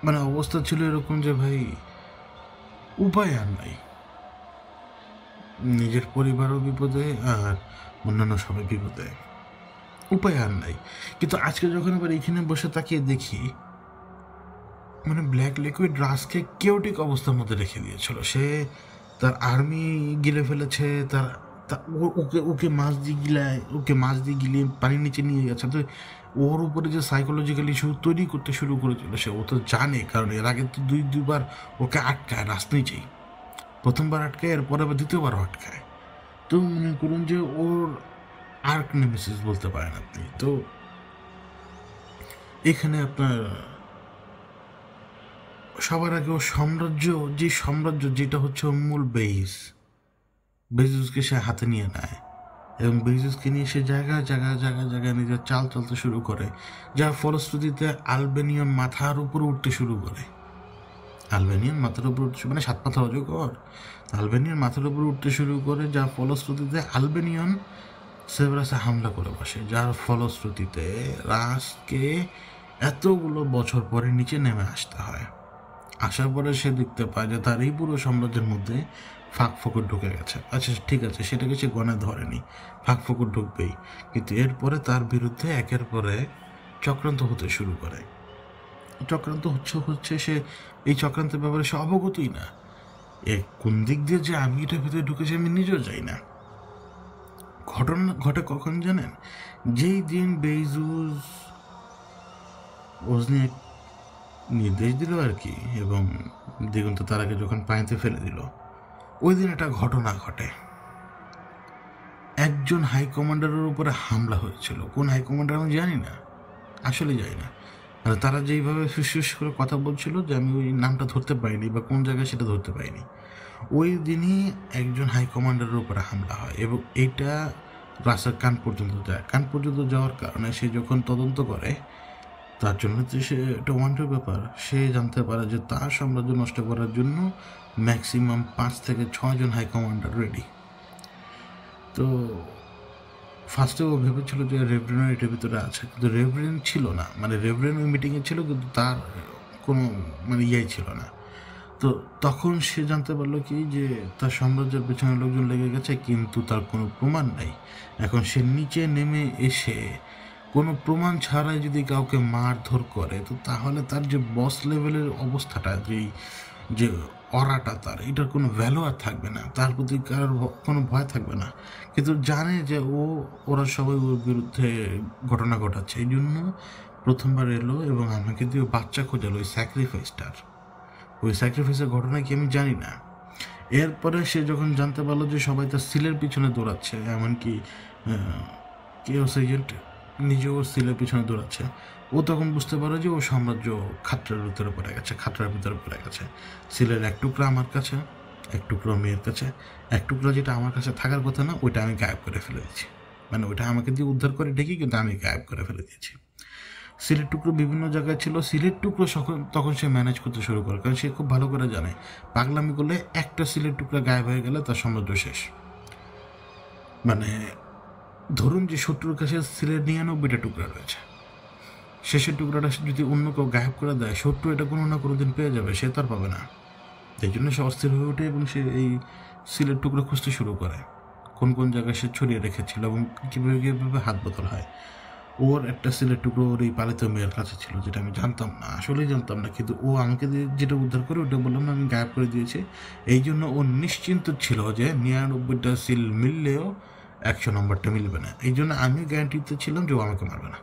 S1: মানে অবস্থা ছিল এরকম যে ভাই, উপায় আর নাই, নিজের পরিবারও বিপদে আর অন্যান্য সবাই বিপদে, উপায় আর নাই। কিন্তু আজকে যখন আবার এইখানে বসে তাকিয়ে দেখি, মানে ব্ল্যাক লিকুইড রাজকে কেওটিক অবস্থার মধ্যে রেখে দিয়েছিল। সে তার আর্মি গিলে ফেলেছে, তার ওকে ওকে মাছ দিয়ে গিলিয়ে পানির নিচে নিয়ে গেছে। তো ওর উপরে যে সাইকোলজিক্যাল ইস্যু তৈরি করতে শুরু করেছিল, সে ও তো জানে, কারণ এর আগে তো দুইবার ওকে আটকায় রাজ নিজেই। প্রথমবার আটকায়, এরপরে আবার দ্বিতীয়বারও আটকায়। তো মনে করুন যে ওর আর্ক নেমেসিস বলতে পারেন আপনি। তো এখানে আপনার সবার আগে ও সাম্রাজ্য যেটা হচ্ছে মূল বেজুসকে সে হাতে নিয়ে নেয়, এবং বেজুসকে নিয়ে সে জায়গায় নিজের চাল চলতে শুরু করে, যার ফলশ্রুতিতে আলবেনিয়ান মাথার উপরে উঠতে শুরু করে। মানে 7 মাথা অজগর আলবেনিয়ান মাথার উপর উঠতে শুরু করে, যার ফলশ্রুতিতে আলবেনিয়ান সেভরাসে হামলা করে বসে, যার ফলশ্রুতিতে রাজকে এতগুলো বছর পরে নিচে নেমে আসতে হয়। আসার পরে সে দেখতে পায় যে তার এই পুরো সাম্রাজ্যের মধ্যে ফাঁক ফোকর ঢুকে গেছে। আচ্ছা ঠিক আছে, সেটাকে সে গণে ধরেনি, ফাঁক ফোকর ঢুকবেই, কিন্তু এরপরে তার বিরুদ্ধে একের পরে চক্রান্ত হতে শুরু করে। চক্রান্ত হচ্ছে সে এই চক্রান্তের ব্যাপারে সে অবগতই না। কোন দিক দিয়ে যে আমি এটার ভিতরে ঢুকেছি আমি নিজেও যাই না। ঘটনা ঘটে কখন জানেন? যেই দিন বেইজুস ওজনিয়াক নির্দেশ দিল আর কি, এবং দিগন্ত তারাকে যখন পানিতে ফেলে দিল, ওই দিন একটা ঘটনা ঘটে। একজন হাই কমান্ডারের উপরে হামলা হয়েছিল। কোন হাই কমান্ডার আমি জানি না, আসলে জানি না। মানে তারা যেইভাবে ফিস করে কথা বলছিল যে আমি ওই নামটা ধরতে পারিনি বা কোন জায়গায় সেটা ধরতে পারিনি। ওই দিনই একজন হাই কমান্ডারের উপরে হামলা হয় এবং এইটা রাসের কান পর্যন্ত যায়। কান পর্যন্ত যাওয়ার কারণে সে যখন তদন্ত করে, তার জন্য তো সে একটা ওয়ান্ডার ব্যাপার, সে জানতে পারে যে তার সাম্রাজ্য নষ্ট করার জন্য ম্যাক্সিমাম 5 থেকে 6 জন হাই কমান্ডার রেডি। তো ফার্স্টে ও ভেবেছিল যে রেভরেন এটার ভিতরে আছে, কিন্তু রেভরেন ছিল না। মানে রেভরেন ওই মিটিংয়ে ছিল, কিন্তু তার কোনো মানে ইয়েই ছিল না। তো তখন সে জানতে পারলো কি যে তার সাম্রাজ্যের পেছনে লোকজন লেগে গেছে, কিন্তু তার কোনো প্রমাণ নাই। এখন সে নিচে নেমে এসে কোনো প্রমাণ ছাড়াই যদি কাউকে মারধর করে, তো তাহলে তার যে বস লেভেলের অবস্থাটা, যে অরাটা, তার এটার কোনো ভ্যালু আর থাকবে না, তার প্রতি কারোর কোনো ভয় থাকবে না। কিন্তু জানে যে ওরা সবাই ওর বিরুদ্ধে ঘটনা ঘটাচ্ছে, এই জন্য প্রথমবার এলো এবং আমাকে দিয়ে বাচ্চা খোঁজালো ওই স্যাক্রিফাইসটার। ওই স্যাক্রিফাইসের ঘটনা কি আমি জানি না। এরপরে সে যখন জানতে পারলো যে সবাই তার সিলের পিছনে দৌড়াচ্ছে, এমনকি কেওস এজেন্ট নিজেও সিলের পিছনে দৌড়াচ্ছে, ও তখন বুঝতে পারে যে ও সাম্রাজ্য খাতরার ভিতরে পড়ে গেছে, খাতরার ভিতরে পড়ে গেছে। সিলের এক টুকরা আমার কাছে, এক টুকরো মেয়ের কাছে, এক টুকরা যেটা আমার কাছে থাকার কথা না, ওইটা আমি গায়েব করে ফেলে দিয়েছি। মানে ওইটা আমাকে দিয়ে উদ্ধার করে ঢেকে, কিন্তু আমি গায়েব করে ফেলে দিয়েছি। সিলের টুকরো বিভিন্ন জায়গায় ছিল। সিলের টুকরো তখন সে ম্যানেজ করতে শুরু করে, কারণ সে খুব ভালো করে জানে পাগলামি করলে একটা সিলের টুকরা গায়েব হয়ে গেলে তার সাম্রাজ্য শেষ। মানে ধরুন যে শত্রুর কাছে সিলের 99টা টুকরা রয়েছে, শেষের টুকরাটা যদি অন্য কেউ গায়েব করে দেয়, শত্রু এটা কোনো না কোনো দিন পেয়ে যাবে, সে তার পাবে না। এই জন্য সে অস্থির হয়ে ওঠে এবং সে এই সিলের টুকরো খুঁজতে শুরু করে, কোন কোন জায়গায় সে ছড়িয়ে রেখেছিল এবং কীভাবে কীভাবে হাত বদল হয়। ওর একটা সিলের টুকরো ওর এই পালিত মেয়ের কাছে ছিল, যেটা আমি জানতাম না, আসলেই জানতাম না, কিন্তু ও আমাকে যেটা উদ্ধার করে ওটা বললাম না আমি গায়েব করে দিয়েছি। এই জন্য ও নিশ্চিন্ত ছিল যে 99টা সিল মিললেও 100 নম্বরটা মিলবে না। এই জন্য আমি গ্যারান্টিতে ছিলাম যে ও আমাকে মারবে না,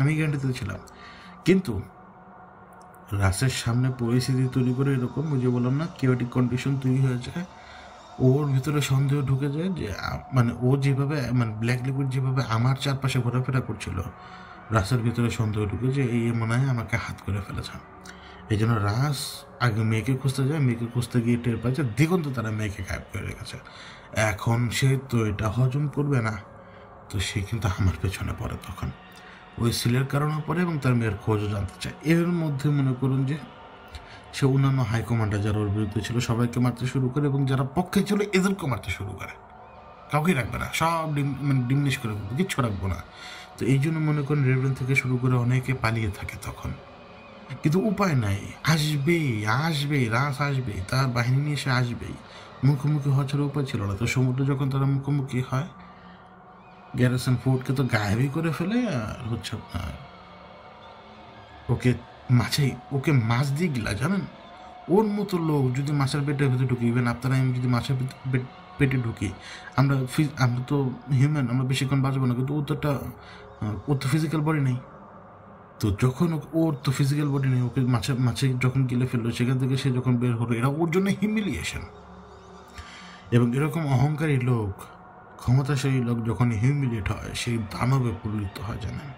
S1: আমি গ্যারান্টিতে ছিলাম। কিন্তু রাসের সামনে পরিস্থিতি তৈরি করে এরকম, ওই যে বললাম না, কিওটিক কন্ডিশন তৈরি হয়ে যায়, ওর ভিতরে সন্দেহ ঢুকে যায় যে মানে ও যেভাবে, মানে ব্ল্যাক লিকুইড যেভাবে আমার চারপাশে ঘোরাফেরা করছিল, রাসের ভিতরে সন্দেহ ঢুকে যে এই মনে হয় আমাকে হাত করে ফেলেছে। এই জন্য রাস আগে মেয়েকে খুঁজতে যায়, মেয়েকে খুঁজতে গিয়ে টের পায় যে দিগন্ত তারা মেয়েকে গায়েব করে রেখেছে। এখন সে তো এটা হজম করবে না, তো সে কিন্তু আমার পেছনে পড়ে, তখন ওই সিলের কারণে পড়ে এবং তার মেয়ের খোঁজও জানতে চায়। এর মধ্যে মনে করুন যে সে অন্যান্য হাইকমান্ডার যারা ওর বিরুদ্ধে ছিল সবাইকে মারতে শুরু করে, এবং যারা পক্ষে ছিল এদেরকেও মারতে শুরু করে। কাউকেই রাখবে না, সব ডিমনিশ করে দেবো, কিচ্ছু রাখবো না। তো এই জন্য মনে করেন রেভরেন থেকে শুরু করে অনেকে পালিয়ে থাকে তখন, কিন্তু উপায় নাই, আসবেই রাস আসবেই, তার বাহিনী নিয়ে সে আসবেই, মুখোমুখি হওয়া ছাড়া উপায় ছিল না। তো সমুদ্র যখন তারা মুখোমুখি হয়, গ্যারিসন ফোর্টকে তো গায়েবই করে ফেলে, আর হচ্ছে আপনার ওকে মাছ দিয়ে গিলা, জানেন? ওর মতো লোক যদি মাছের পেটের ভিতরে ঢুকি, ইভেন আপনারা আমি যদি মাছের পেটে ঢুকি, আমরা তো হিউম্যান, আমরা বেশিক্ষণ বাঁচবো না, কিন্তু ওর তো ফিজিক্যাল বডি নেই। তো যখন ওর তো ফিজিক্যাল বডি নেই, ওকে মাছে যখন গিলে ফেললো, সেখান থেকে সে যখন বের হলো, এরা ওর জন্য হিউমিলিয়েশন। এবং এরকম অহংকারী লোক, ক্ষমতাশালী লোক যখন হিউমিলিয়েট হয়, সেই দানবে পরিণত হয়, জানেন?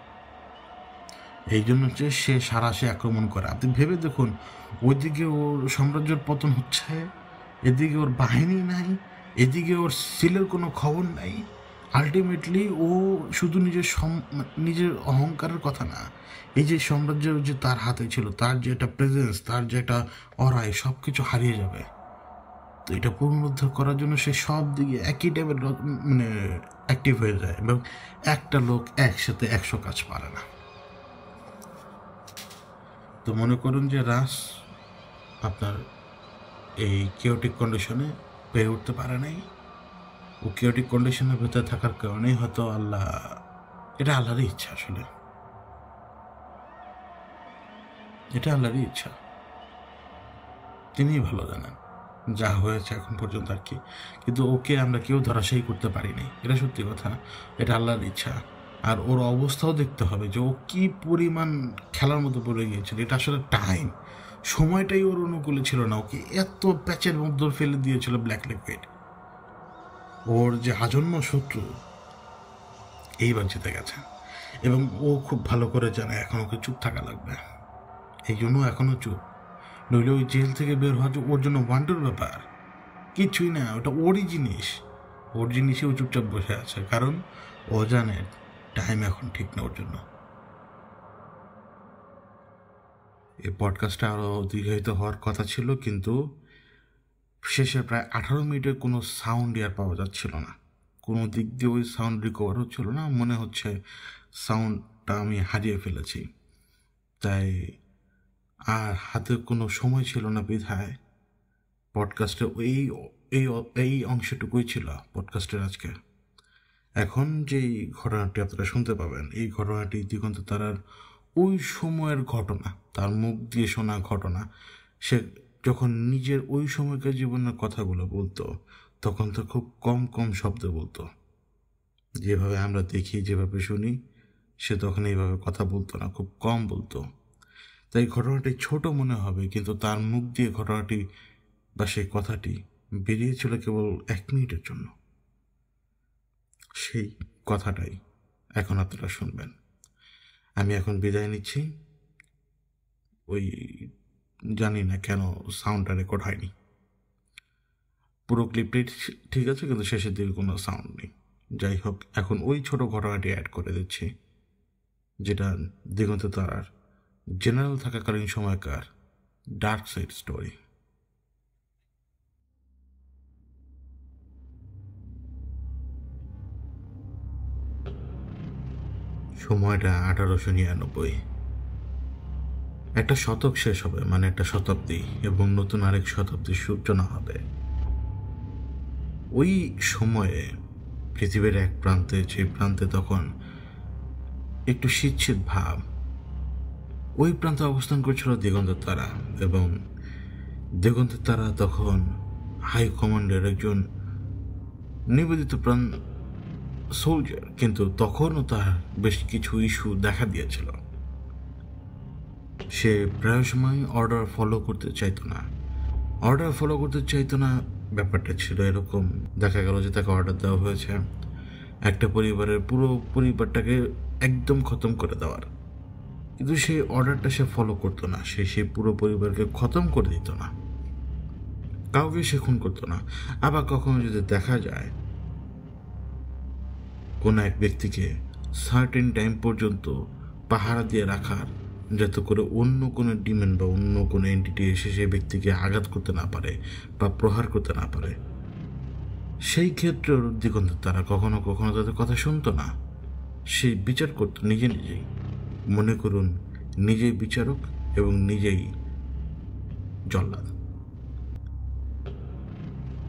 S1: এই জন্য হচ্ছে সে সারাশে আক্রমণ করে। আপনি ভেবে দেখুন, ওইদিকে ওর সাম্রাজ্যের পতন হচ্ছে, এদিকে ওর বাহিনী নাই, এদিকে ওর সিলের কোনো খবর নাই। আলটিমেটলি ও শুধু নিজের অহংকারের কথা না, এই যে সাম্রাজ্য যে তার হাতে ছিল, তার যে একটা প্রেজেন্স, তার যে একটা অরায়, সব কিছু হারিয়ে যাবে। তো এটা পুনরুদ্ধার করার জন্য সে সব দিকে একই টাইপের মানে অ্যাক্টিভ হয়ে যায়, এবং একটা লোক একসাথে 100 কাজ পারে না। তো মনে করুন যে রাস আপনার এই কেওটিক কন্ডিশনে পেরে উঠতে পারে নাই। ও কেওটিক কন্ডিশনের ভেতরে থাকার কারণেই হয়তো এটা আল্লাহরই ইচ্ছা। আসলে এটা আল্লাহরই ইচ্ছা, তিনিই ভালো জানেন যা হয়েছে এখন পর্যন্ত আর কি। কিন্তু ওকে আমরা কেউ ধরাশায়ী করতে পারিনি, এটা সত্যি কথা। এটা আল্লাহর ইচ্ছা। আর ওর অবস্থাও দেখতে হবে যে ও কি পরিমাণ খেলার মতো পড়ে গিয়েছিল। এটা আসলে টাইম, সময়টাই ওর অনুকূলে ছিল না। ওকে এত প্যাচের মধ্যে ফেলে দিয়েছিল ব্ল্যাক লিকুইড। ওর যে আজন্ম শত্রু এইবার জিতে গেছে, এবং ও খুব ভালো করে জানে এখন ওকে চুপ থাকা লাগবে। এই জন্য এখনও চুপ। নইলে ওই জেল থেকে বের হওয়া ওর জন্য ওয়ান্ডার ব্যাপার, কিছুই না। ওটা ওরই জিনিস, ওর জিনিসে ও চুপচাপ বসে আছে, কারণ ও জানে টাইম এখন ঠিক না ওর জন্য। এই পডকাস্টটা আরও দীর্ঘায়িত হওয়ার কথা ছিল, কিন্তু শেষে প্রায় 18 মিনিটের কোনো সাউন্ডই আর পাওয়া যাচ্ছিল না। কোনো দিক দিয়ে ওই সাউন্ড রিকভার হচ্ছিল না। মনে হচ্ছে সাউন্ডটা আমি হারিয়ে ফেলেছি। তাই আর হাতে কোনো সময় ছিল না বিধায় পডকাস্টের এই এই অংশটুকুই ছিল পডকাস্টের আজকে। এখন যেই ঘটনাটি আপনারা শুনতে পাবেন, এই ঘটনাটি দিগন্ত তারার ওই সময়ের ঘটনা, তার মুখ দিয়ে শোনা ঘটনা। সে যখন নিজের ওই সময়কার জীবনের কথাগুলো বলতো, তখন তো খুব কম কম শব্দে বলতো। যেভাবে আমরা দেখি, যেভাবে শুনি, সে তখন এইভাবে কথা বলতো না, খুব কম বলতো। তাই ঘটনাটি ছোট মনে হবে, কিন্তু তার মুখ দিয়ে ঘটনাটি বা সেই কথাটি বেরিয়েছিল কেবল 1 মিনিটের জন্য। সেই কথাটাই এখন আপনারা শুনবেন। আমি এখন বিদায় নিচ্ছি। ওই জানি না কেন সাউন্ডটা রেকর্ড হয়নি। পুরো ক্লিপটাই ঠিক আছে, কিন্তু শেষের দিকে কোনো সাউন্ড নেই। যাই হোক, এখন ওই ছোট ঘটনাটি অ্যাড করে দিচ্ছি, যেটা দিগন্ত তারার জেনারেল থাকাকালীন সময়কার ডার্ক সাইড স্টোরি। সময়টা 1899। একটা শতক শেষ হবে, মানে একটা শতাব্দী, এবং নতুন আরেক শতাব্দীর সূচনা হবে। ওই সময়ে পৃথিবীর এক প্রান্তে, যে প্রান্তে তখন একটু শীত শীত ভাব, ওই প্রান্তে অবস্থান করছিল দিগন্ত তারা। এবং দিগন্ত তারা তখন হাই কমান্ডের একজন নিবেদিত প্রাণ সোলজার, কিন্তু তখনও তার বেশ কিছু ইস্যু দেখা দিয়েছিল। সে প্রায় সময় অর্ডার ফলো করতে চাইতো না। ব্যাপারটা ছিল এরকম, দেখা গেল যে তাকে অর্ডার দেওয়া হয়েছে একটা পরিবারের পুরো পরিবারটাকে একদম খতম করে দেওয়ার, কিন্তু সেই অর্ডারটা সে ফলো করতো না। সেই পুরো পরিবারকে খতম করে দিত না, কাউকে সে খুন করতো না। আবার কখনো যদি দেখা যায় কোনো এক ব্যক্তিকে সার্টেন টাইম পর্যন্ত পাহারা দিয়ে রাখার, যাতে করে অন্য কোনো ডিমেন বা অন্য কোনো এন্টিটি এসে সেই ব্যক্তিকে আঘাত করতে না পারে বা প্রহার করতে না পারে, সেই ক্ষেত্রে দিগন্ত তারা কখনো কখনো তাদের কথা শুনতো না। সে বিচার করতো নিজেই। মনে করুন, নিজেই বিচারক এবং নিজেই জল্লাদ।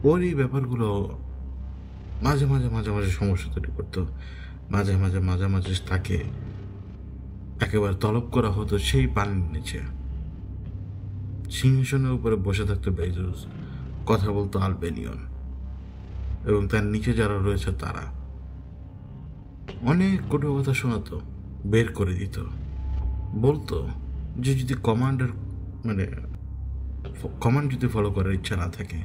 S1: ওর এই ব্যাপারগুলো মাঝে মাঝে সমস্যা তৈরি করতো। মাঝে তাকে একেবারে তলব করা হতো সেই পানির নিচে। সিংহাসনের উপরে বসে থাকতো বেজুস, কথা বলতো আলবেনিয়ন, এবং তার নিচে যারা রয়েছে তারা অনেক কঠোর কথা শোনাতো, বের করে দিত। বলতো যে যদি কমান্ড যদি ফলো করার ইচ্ছা না থাকে,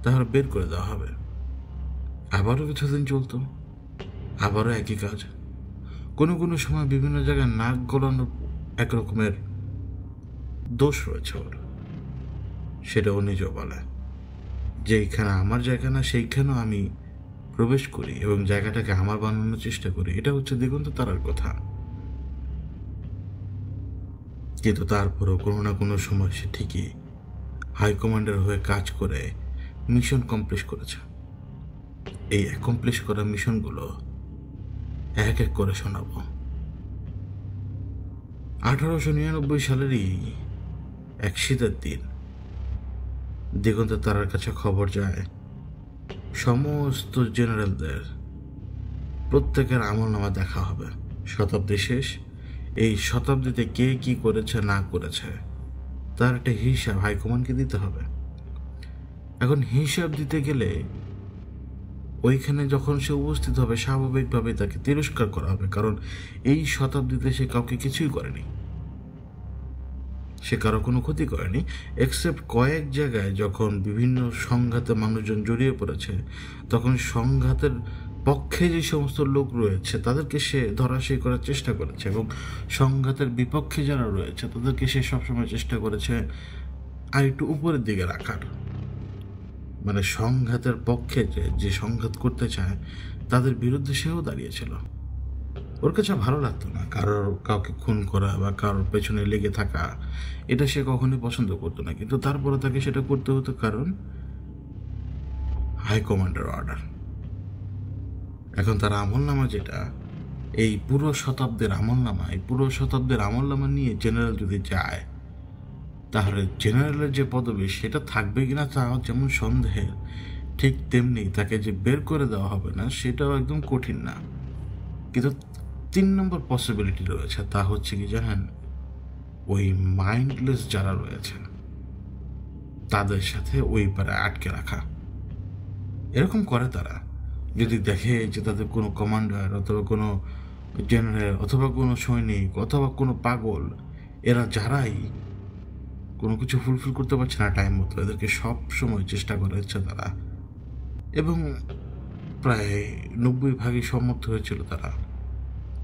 S1: তাহলে বের করে দেওয়া হবে। আবারও কিছুদিন চলতো, আবারও একই কাজ। কোনো সময় বিভিন্ন জায়গায় নাক গলানোর এক রকমের দোষ রয়েছে ওর, সেটা ও নিজেও বলে যে এইখানে আমার জায়গা না, সেইখানেও আমি প্রবেশ করি এবং জায়গাটাকে আমার বানানোর চেষ্টা করি। এটা হচ্ছে দিগন্ত তারার কথা। কিন্তু তারপরেও কোনো না কোনো সময় সে ঠিকই হাইকমান্ডের হয়ে কাজ করে মিশন কমপ্লিট করেছে। এই অ্যাকমপ্লিশ করা মিশনগুলো এক এক করে শোনাবো। 1899 সালেরই এক শীতের দিন দিগন্তের তারার কাছে খবর যায় সমস্ত জেনারেলদের প্রত্যেকের আমলনামা দেখা হবে। শতাব্দী শেষ, এই শতাব্দীতে কে কি করেছে না করেছে তার একটা হিসাব হাইকমান্ডকে দিতে হবে। এখন হিসাব দিতে গেলে ওইখানে যখন সে উপস্থিত হবে স্বাভাবিকভাবে তাকে তিরস্কার করা হবে, কারণ এই শতাব্দীতে সে কাউকে কিছুই করেনি, সে কারো কোনো ক্ষতি করেনি, এক্সেপ্ট কয়েক জায়গায় যখন বিভিন্ন সংঘাতে মানুষজন জড়িয়ে পড়েছে তখন সংঘাতের পক্ষে যে সমস্ত লোক রয়েছে তাদেরকে সে ধরাশায়ী করার চেষ্টা করেছে, এবং সংঘাতের বিপক্ষে যারা রয়েছে তাদেরকে সে সবসময় চেষ্টা করেছে আর একটু উপরের দিকে রাখার। মানে সংঘাতের পক্ষে যে সংঘাত করতে চায় তাদের বিরুদ্ধে সেও দাঁড়িয়েছিল। ওর কাছে ভালো লাগতো না কাউকে খুন করা বা কারোর পেছনে লেগে থাকা, এটা সে কখনোই পছন্দ করতো না, কিন্তু তারপরে তাকে সেটা করতে হতো কারণ হাইকমান্ডের অর্ডার। এখন তার আমলনামা যেটা এই পুরো শতাব্দীর আমলনামা নিয়ে জেনারেল যদি যায় তাহলে জেনারেলের যে পদবি সেটা থাকবে কিনা তা যেমন সন্দেহের, ঠিক তেমনি তাকে যে বের করে দেওয়া হবে না সেটাও একদম কঠিন না। কিন্তু 3 নম্বর পসিবিলিটি রয়েছে, তা হচ্ছে কি জানেন, ওই মাইন্ডলেস যারা রয়েছে তাদের সাথে ওই পারে আটকে রাখা। এরকম করে তারা, যদি দেখে যে তাদের কোনো কমান্ডার অথবা কোনো জেনারেল অথবা কোনো সৈনিক অথবা কোনো পাগল, এরা যারাই কোনো কিছু ফুলফিল করতে পারছে না টাইম মতো, এদেরকে সব সময় চেষ্টা করে হচ্ছে তারা, এবং প্রায় 90% সম্মত হয়েছিল তারা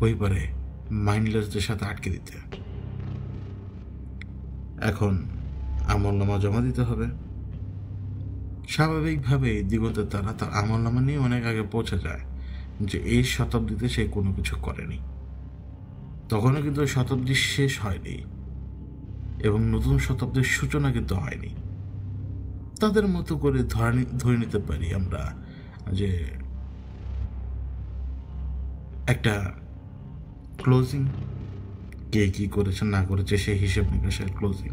S1: ওই পারে মাইন্ডলেসদের সাথে আটকে দিতে। এখন আমলনামা জমা দিতে হবে। স্বাভাবিকভাবে দিগন্তের তারা তার আমলনামা নিয়ে অনেক আগে পৌঁছে যায় যে এই শতাব্দীতে সে কোনো কিছু করেনি। তখনও কিন্তু শতাব্দী শেষ হয়নি এবং নতুন শতাব্দীর সূচনা কিন্তু হয়নি। তাদের মতো করে ধরে নিতে পারি আমরা যে একটা ক্লোজিং, কে কি করেছে না করেছে সেই হিসেব নিকাশের ক্লোজিং।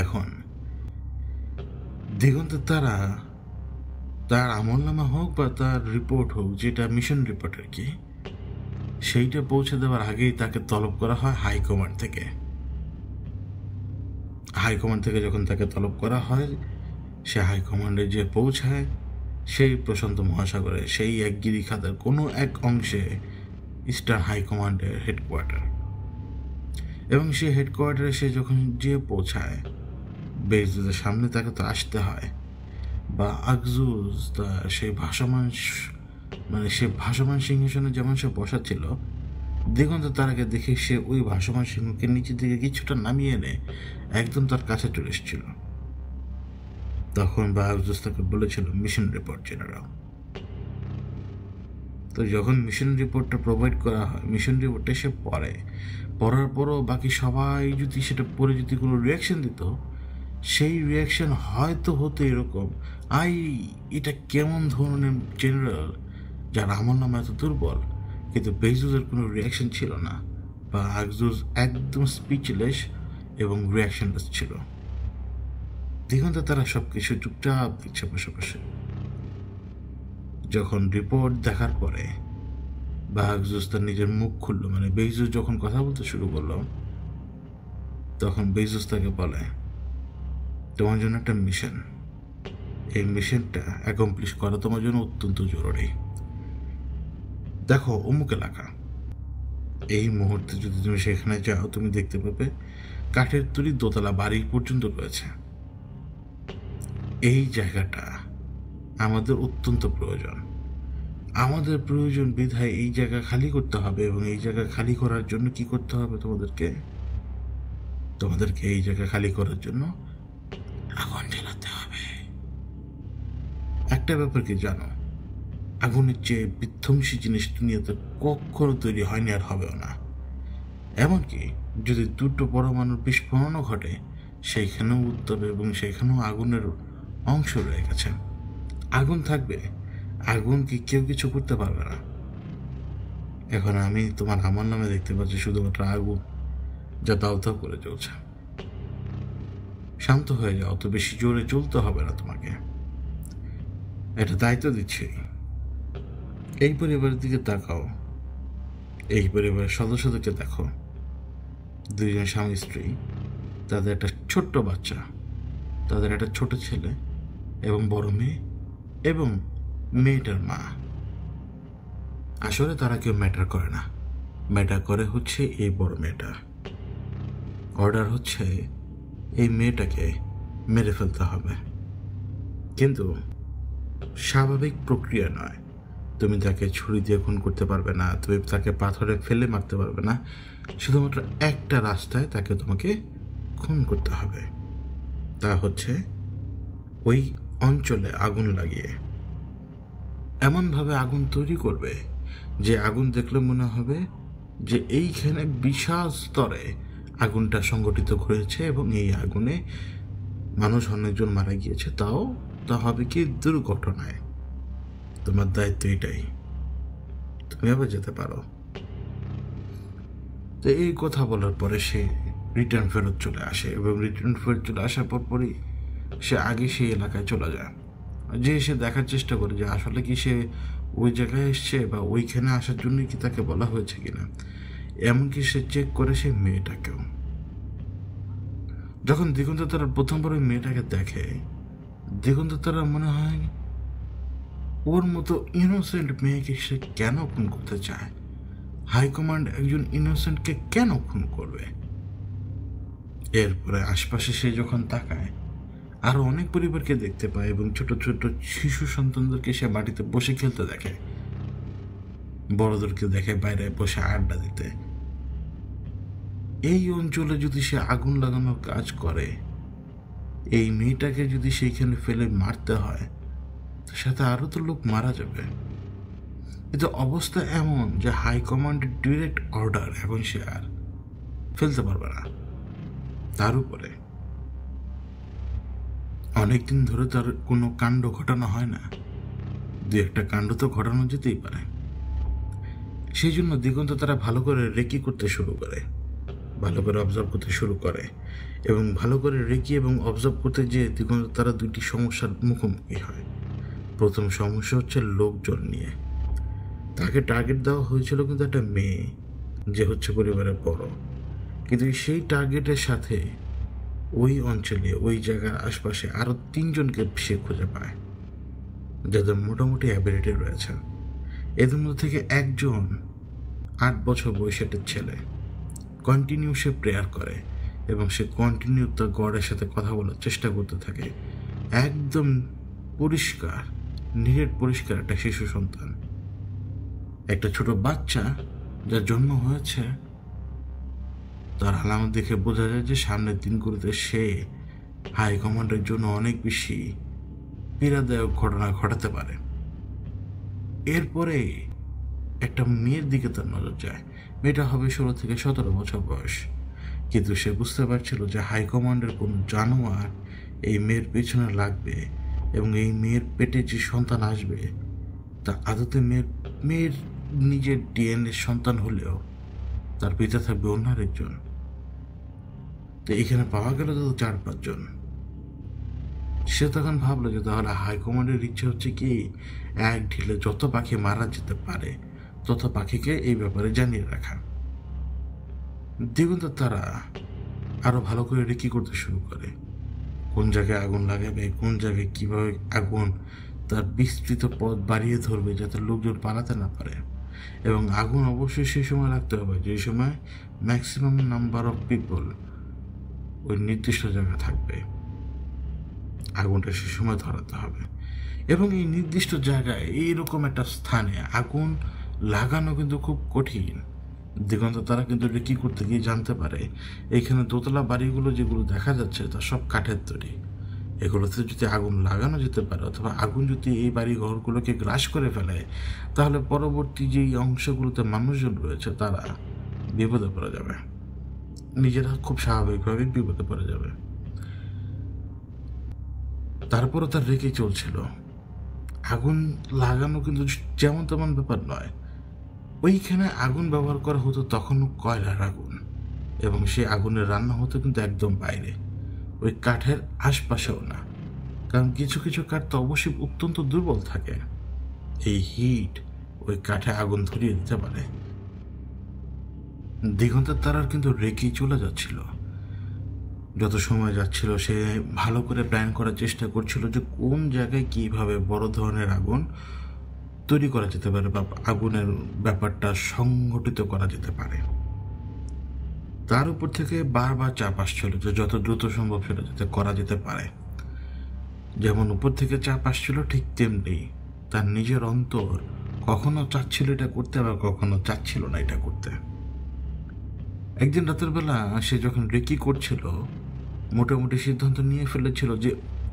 S1: এখন দিগন্তের তারা তার আমলনামা হোক বা তার রিপোর্ট হোক, যেটা মিশন রিপোর্ট আর কি, সেইটা পৌঁছে দেওয়ার আগেই তাকে তলব করা হয় হাইকমান্ড থেকে। হাইকমান্ড থেকে যখন তাকে তলব করা হয়, সে হাইকমান্ডে যে পৌঁছায় সেই প্রশান্ত মহাসাগরে সেই এক গিরিখাতের কোনো এক অংশে ইস্টার্ন হাইকমান্ডের হেডকোয়ার্টার, এবং সেই হেডকোয়ার্টারে সে যখন যে পৌঁছায় বেজুজের সামনে তাকে তো আসতে হয়, বা আকজুজ তার সেই ভাসমান সিংহাসনে যেমন সে বসা ছিল, দিগন্ত তারাকে দেখে সে ওই ভাসমান সিংহকে নিচের দিকে কিছুটা নামিয়ে এনে একদম তার কাছে চলে এসেছিল। তখন আকজুজ তাকে বলেছিল মিশন রিপোর্ট জেনারেল। তো যখন মিশন রিপোর্টটা প্রোভাইড করা হয়, মিশন রিপোর্টটা সে পড়ার পরও বাকি সবাই যদি সেটা পড়ে যদি কোনো রিয়াকশন দিত, সেই রিয়াকশন হয়তো হতো এরকম, এটা কেমন ধরনের জেনারেল যার আমলনামা এত দুর্বল। কিন্তু বেজুজের কোনো রিয়াকশন ছিল না, বা আকজুজ একদম স্পিচলেস এবং রিয়াকশনলেস ছিল। দিগন্ত তারা সব কিছু চুপচাপ দিচ্ছে বসে বসে। যখন রিপোর্ট দেখার পরে আকজুজ তার নিজের মুখ খুললো, মানে বেজুজ যখন কথা বলতে শুরু করলো, তখন বেজুজ তাকে বলে, তোমার জন্য একটা মিশন, এই মিশনটা অ্যাকমপ্লিশ করা তোমার জন্য অত্যন্ত জরুরি। দেখো অমুক এলাকা, এই মুহূর্তে যদি তুমি সেখানে যাও তুমি দেখতে পাবে কাঠের তৈরি দোতলা বাড়ি পর্যন্ত রয়েছে। এই জায়গাটা আমাদের অত্যন্ত প্রয়োজন, আমাদের প্রয়োজন বিধায় এই জায়গা খালি করতে হবে, এবং এই জায়গা খালি করার জন্য কি করতে হবে তোমাদেরকে এই জায়গা খালি করার জন্য আগুন জ্বালাতে হবে। একটা ব্যাপার কি জানো, আগুনের চেয়ে বিধ্বংসী জিনিস দুনিয়াতে কখনো তৈরি হয়নি আর হবেও না। এমনকি যদি 2টো পরমাণুর বিস্ফোরণও ঘটে সেইখানেও উত্তাপ এবং সেইখানেও আগুনের অংশ রয়ে গেছে। আগুন থাকবে, আগুন কি কেউ কিছু করতে পারবে না। এখন আমি তোমার আমার নামে দেখতে পাচ্ছি শুধুমাত্র আগুন যা দাউ দাউ করে চলছে। শান্ত হয়ে যাও, অত বেশি জোরে চলতে হবে না তোমাকে, এটা দায়িত্ব দিচ্ছি। এই পরিবারের দিকে তাকাও, এই পরিবারের সদস্যদেরকে দেখো, দুইজন স্বামী স্ত্রী, তাদের একটা ছোট্ট বাচ্চা, তাদের একটা ছোট ছেলে এবং বড় মেয়ে এবং মেয়েটার মা। আসলে তারা কেউ ম্যাটার করে না, ম্যাটার করে হচ্ছে এই বড় মেয়েটা। অর্ডার হচ্ছে এই মেয়েটাকে মেরে ফেলতে হবে, কিন্তু স্বাভাবিক প্রক্রিয়া নয়। তুমি তাকে ছুরি দিয়ে খুন করতে পারবে না, তুমি তাকে পাথরে ফেলে মারতে পারবে না। শুধুমাত্র একটা রাস্তায় তাকে তোমাকে খুন করতে হবে, তা হচ্ছে ওই অঞ্চলে আগুন লাগিয়ে এমনভাবে আগুন তৈরি করবে যে আগুন দেখলে মনে হবে যে এইখানে বিশাল স্তরে আগুনটা সংগঠিত হয়েছে এবং এই আগুনে মানুষ অনেকজন মারা গিয়েছে, তা হবে কি দুর্ঘটনায়। তোমার দায়িত্ব এটাই, তুমি আবার যেতে পারো। তো এই কথা বলার পরে সে রিটার্ন ফেরত চলে আসে এবং রিটার্ন ফেরত চলে আসার পরই সে আগে সেই এলাকায় চলে যায়, যে সে দেখার চেষ্টা করে যে আসলে কি সে ওই জায়গায় এসছে বা ওইখানে আসার জন্য কি তাকে বলা হয়েছে কিনা। এমনকি সে চেক করে সেই মেয়েটাকেও। যখন দিগন্ত তারা প্রথমবার ওই মেয়েটাকে দেখে, দিগন্ত তারা মনে হয় ওর মতো ইনোসেন্ট মেয়েকে সে কেন খুন করতে চায়, হাইকমান্ড একজন ইনোসেন্টকে কেন খুন করবে। এরপরে আশপাশে সে যখন তাকায় আরো অনেক পরিবারকে দেখতে পায় এবং ছোট ছোট শিশু সন্তানদেরকে সে মাটিতে বসে খেলতে দেখে, বড়দেরকে দেখে বাইরে বসে আড্ডা দিতে। এই অঞ্চলে যদি সে আগুন লাগানোর কাজ করে, এই মেয়েটাকে যদি সেইখানে ফেলে মারতে হয়, সাথে আরো তো লোক মারা যাবে। কিন্তু অবস্থা এমন যে হাইকমান্ডের ডিরেক্ট অর্ডার, এখন সে আর ফেলতে পারবে না। তার উপরে অনেকদিন ধরে তার কোনো কাণ্ড ঘটানো হয় না, দু একটা কাণ্ড তো ঘটানো যেতেই পারে। সেই জন্য দিগন্ত তারা ভালো করে রেকি করতে শুরু করে, ভালো করে অবজার্ভ করতে শুরু করে এবং ভালো করে রেকি এবং অবজার্ভ করতে যেয়ে দিগন্ত তারা দুটি সমস্যার মুখোমুখি হয়। প্রথম সমস্যা হচ্ছে লোকজন নিয়ে। তাকে টার্গেট দেওয়া হয়েছিল কিন্তু একটা মেয়ে, যে হচ্ছে পরিবারের বড়, কিন্তু সেই টার্গেটের সাথে ওই অঞ্চলে ওই জায়গার আশপাশে আরো 3 জনকে সে খুঁজে পায় যাদের মোটামুটি অ্যাবিলিটি রয়েছে। এদের মধ্যে থেকে একজন 8 বছর বয়সের একটা ছেলে, কন্টিনিউ সে প্রেয়ার করে এবং সে কন্টিনিউ তার গডের সাথে কথা বলার চেষ্টা করতে থাকে। একদম পরিষ্কার, নিরেট পরিষ্কার একটা শিশু সন্তান, একটা ছোট বাচ্চা যার জন্ম হয়েছে। তার আলামত দেখে বোঝা যায় যে সামনের দিনগুলোতে সে হাইকমান্ডের জন্য অনেক বেশি পীড়াদায়ক ঘটনা ঘটাতে পারে। এরপরে একটা মেয়ের দিকে তার নজর যায়। মেয়েটা হবে 16 থেকে 17 বছর বয়স, কিন্তু সে বুঝতে পারছিল যে হাইকমান্ডের কোনো জানোয়ার এই মেয়ের পেছনে লাগবে এবং এই মেয়ের পেটে যে সন্তান আসবে তা আদতে মেয়ের নিজের ডিএনএ সন্তান হলেও তার পিতা থাকবে অন্য আরেকজন। তো এখানে পাওয়া গেল তো 4-5 জন। সে তখন ভাবলো যে তাহলে হাইকমান্ডের ইচ্ছে হচ্ছে কি এক ঢিলে যত পাখি মারা যেতে পারে তত পাখিকে এই ব্যাপারে জানিয়ে রাখা। দিগন্ত তারা আরো ভালো করে রেকি করতে শুরু করে, কোন জায়গায় আগুন লাগাবে, কোন জায়গায় কিভাবে আগুন তার বিস্তৃত পথ বাড়িয়ে ধরবে যাতে লোকজন পালাতে না পারে। এবং আগুন অবশ্যই সেই সময় রাখতে হবে যে সময় ম্যাক্সিমাম নাম্বার অফ পিপল ওই নির্দিষ্ট জায়গায় থাকবে, আগুনটা সে সময় ধরাতে হবে। এবং এই নির্দিষ্ট জায়গায় এইরকম একটা স্থানে আগুন লাগানো কিন্তু খুব কঠিন। দিগন্ত তারা কিন্তু রেকি করতে গিয়ে জানতে পারে এইখানে দোতলা বাড়িগুলো যেগুলো দেখা যাচ্ছে তা সব কাঠের তৈরি। এগুলোতে যদি আগুন লাগানো যেতে পারে অথবা আগুন যদি এই বাড়ি ঘরগুলোকে গ্রাস করে ফেলে, তাহলে পরবর্তী যেই অংশগুলোতে মানুষজন রয়েছে তারা বিপদে পড়ে যাবে, নিজেরা খুব স্বাভাবিকভাবে বিপদে পড়ে যাবে। তারপরও তার রেখে চলছিল। আগুন লাগানো কিন্তু যেমন তেমন ব্যাপার নয়, ওইখানে আগুন ব্যবহার করা হতো তখনও কয়লার আগুন, এবং সেই আগুনের রান্না হতো কিন্তু একদম বাইরে। ওই কাঠের আশপাশেও না, কারণ কিছু কিছু কাঠ তো অবশ্যই অত্যন্ত দুর্বল থাকে। এই হিট ওই কাঠে আগুন ধরিয়ে দিতে পারে। দিগন্তের তারার কিন্তু রেখেই চলে যাচ্ছিল। যত সময় যাচ্ছিল সে ভালো করে প্ল্যান করার চেষ্টা করছিল যে কোন জায়গায় কিভাবে বড় ধরনের আগুন তৈরি করা যেতে পারে বা আগুনের ব্যাপারটা সংগঠিত করা যেতে পারে। তার উপর থেকে বারবার চাপ আসছিল যে যত দ্রুত সম্ভব সেটা যাতে করা যেতে পারে। যেমন উপর থেকে চাপ আসছিল, ঠিক তেমনি তার নিজের অন্তর কখনো চাচ্ছিল এটা করতে, আবার কখনো চাচ্ছিল না এটা করতে। একদিন রাতের বেলা সে যখন রেকি করছিল, মোটামুটি সিদ্ধান্ত নিয়ে ফেলেছিল যে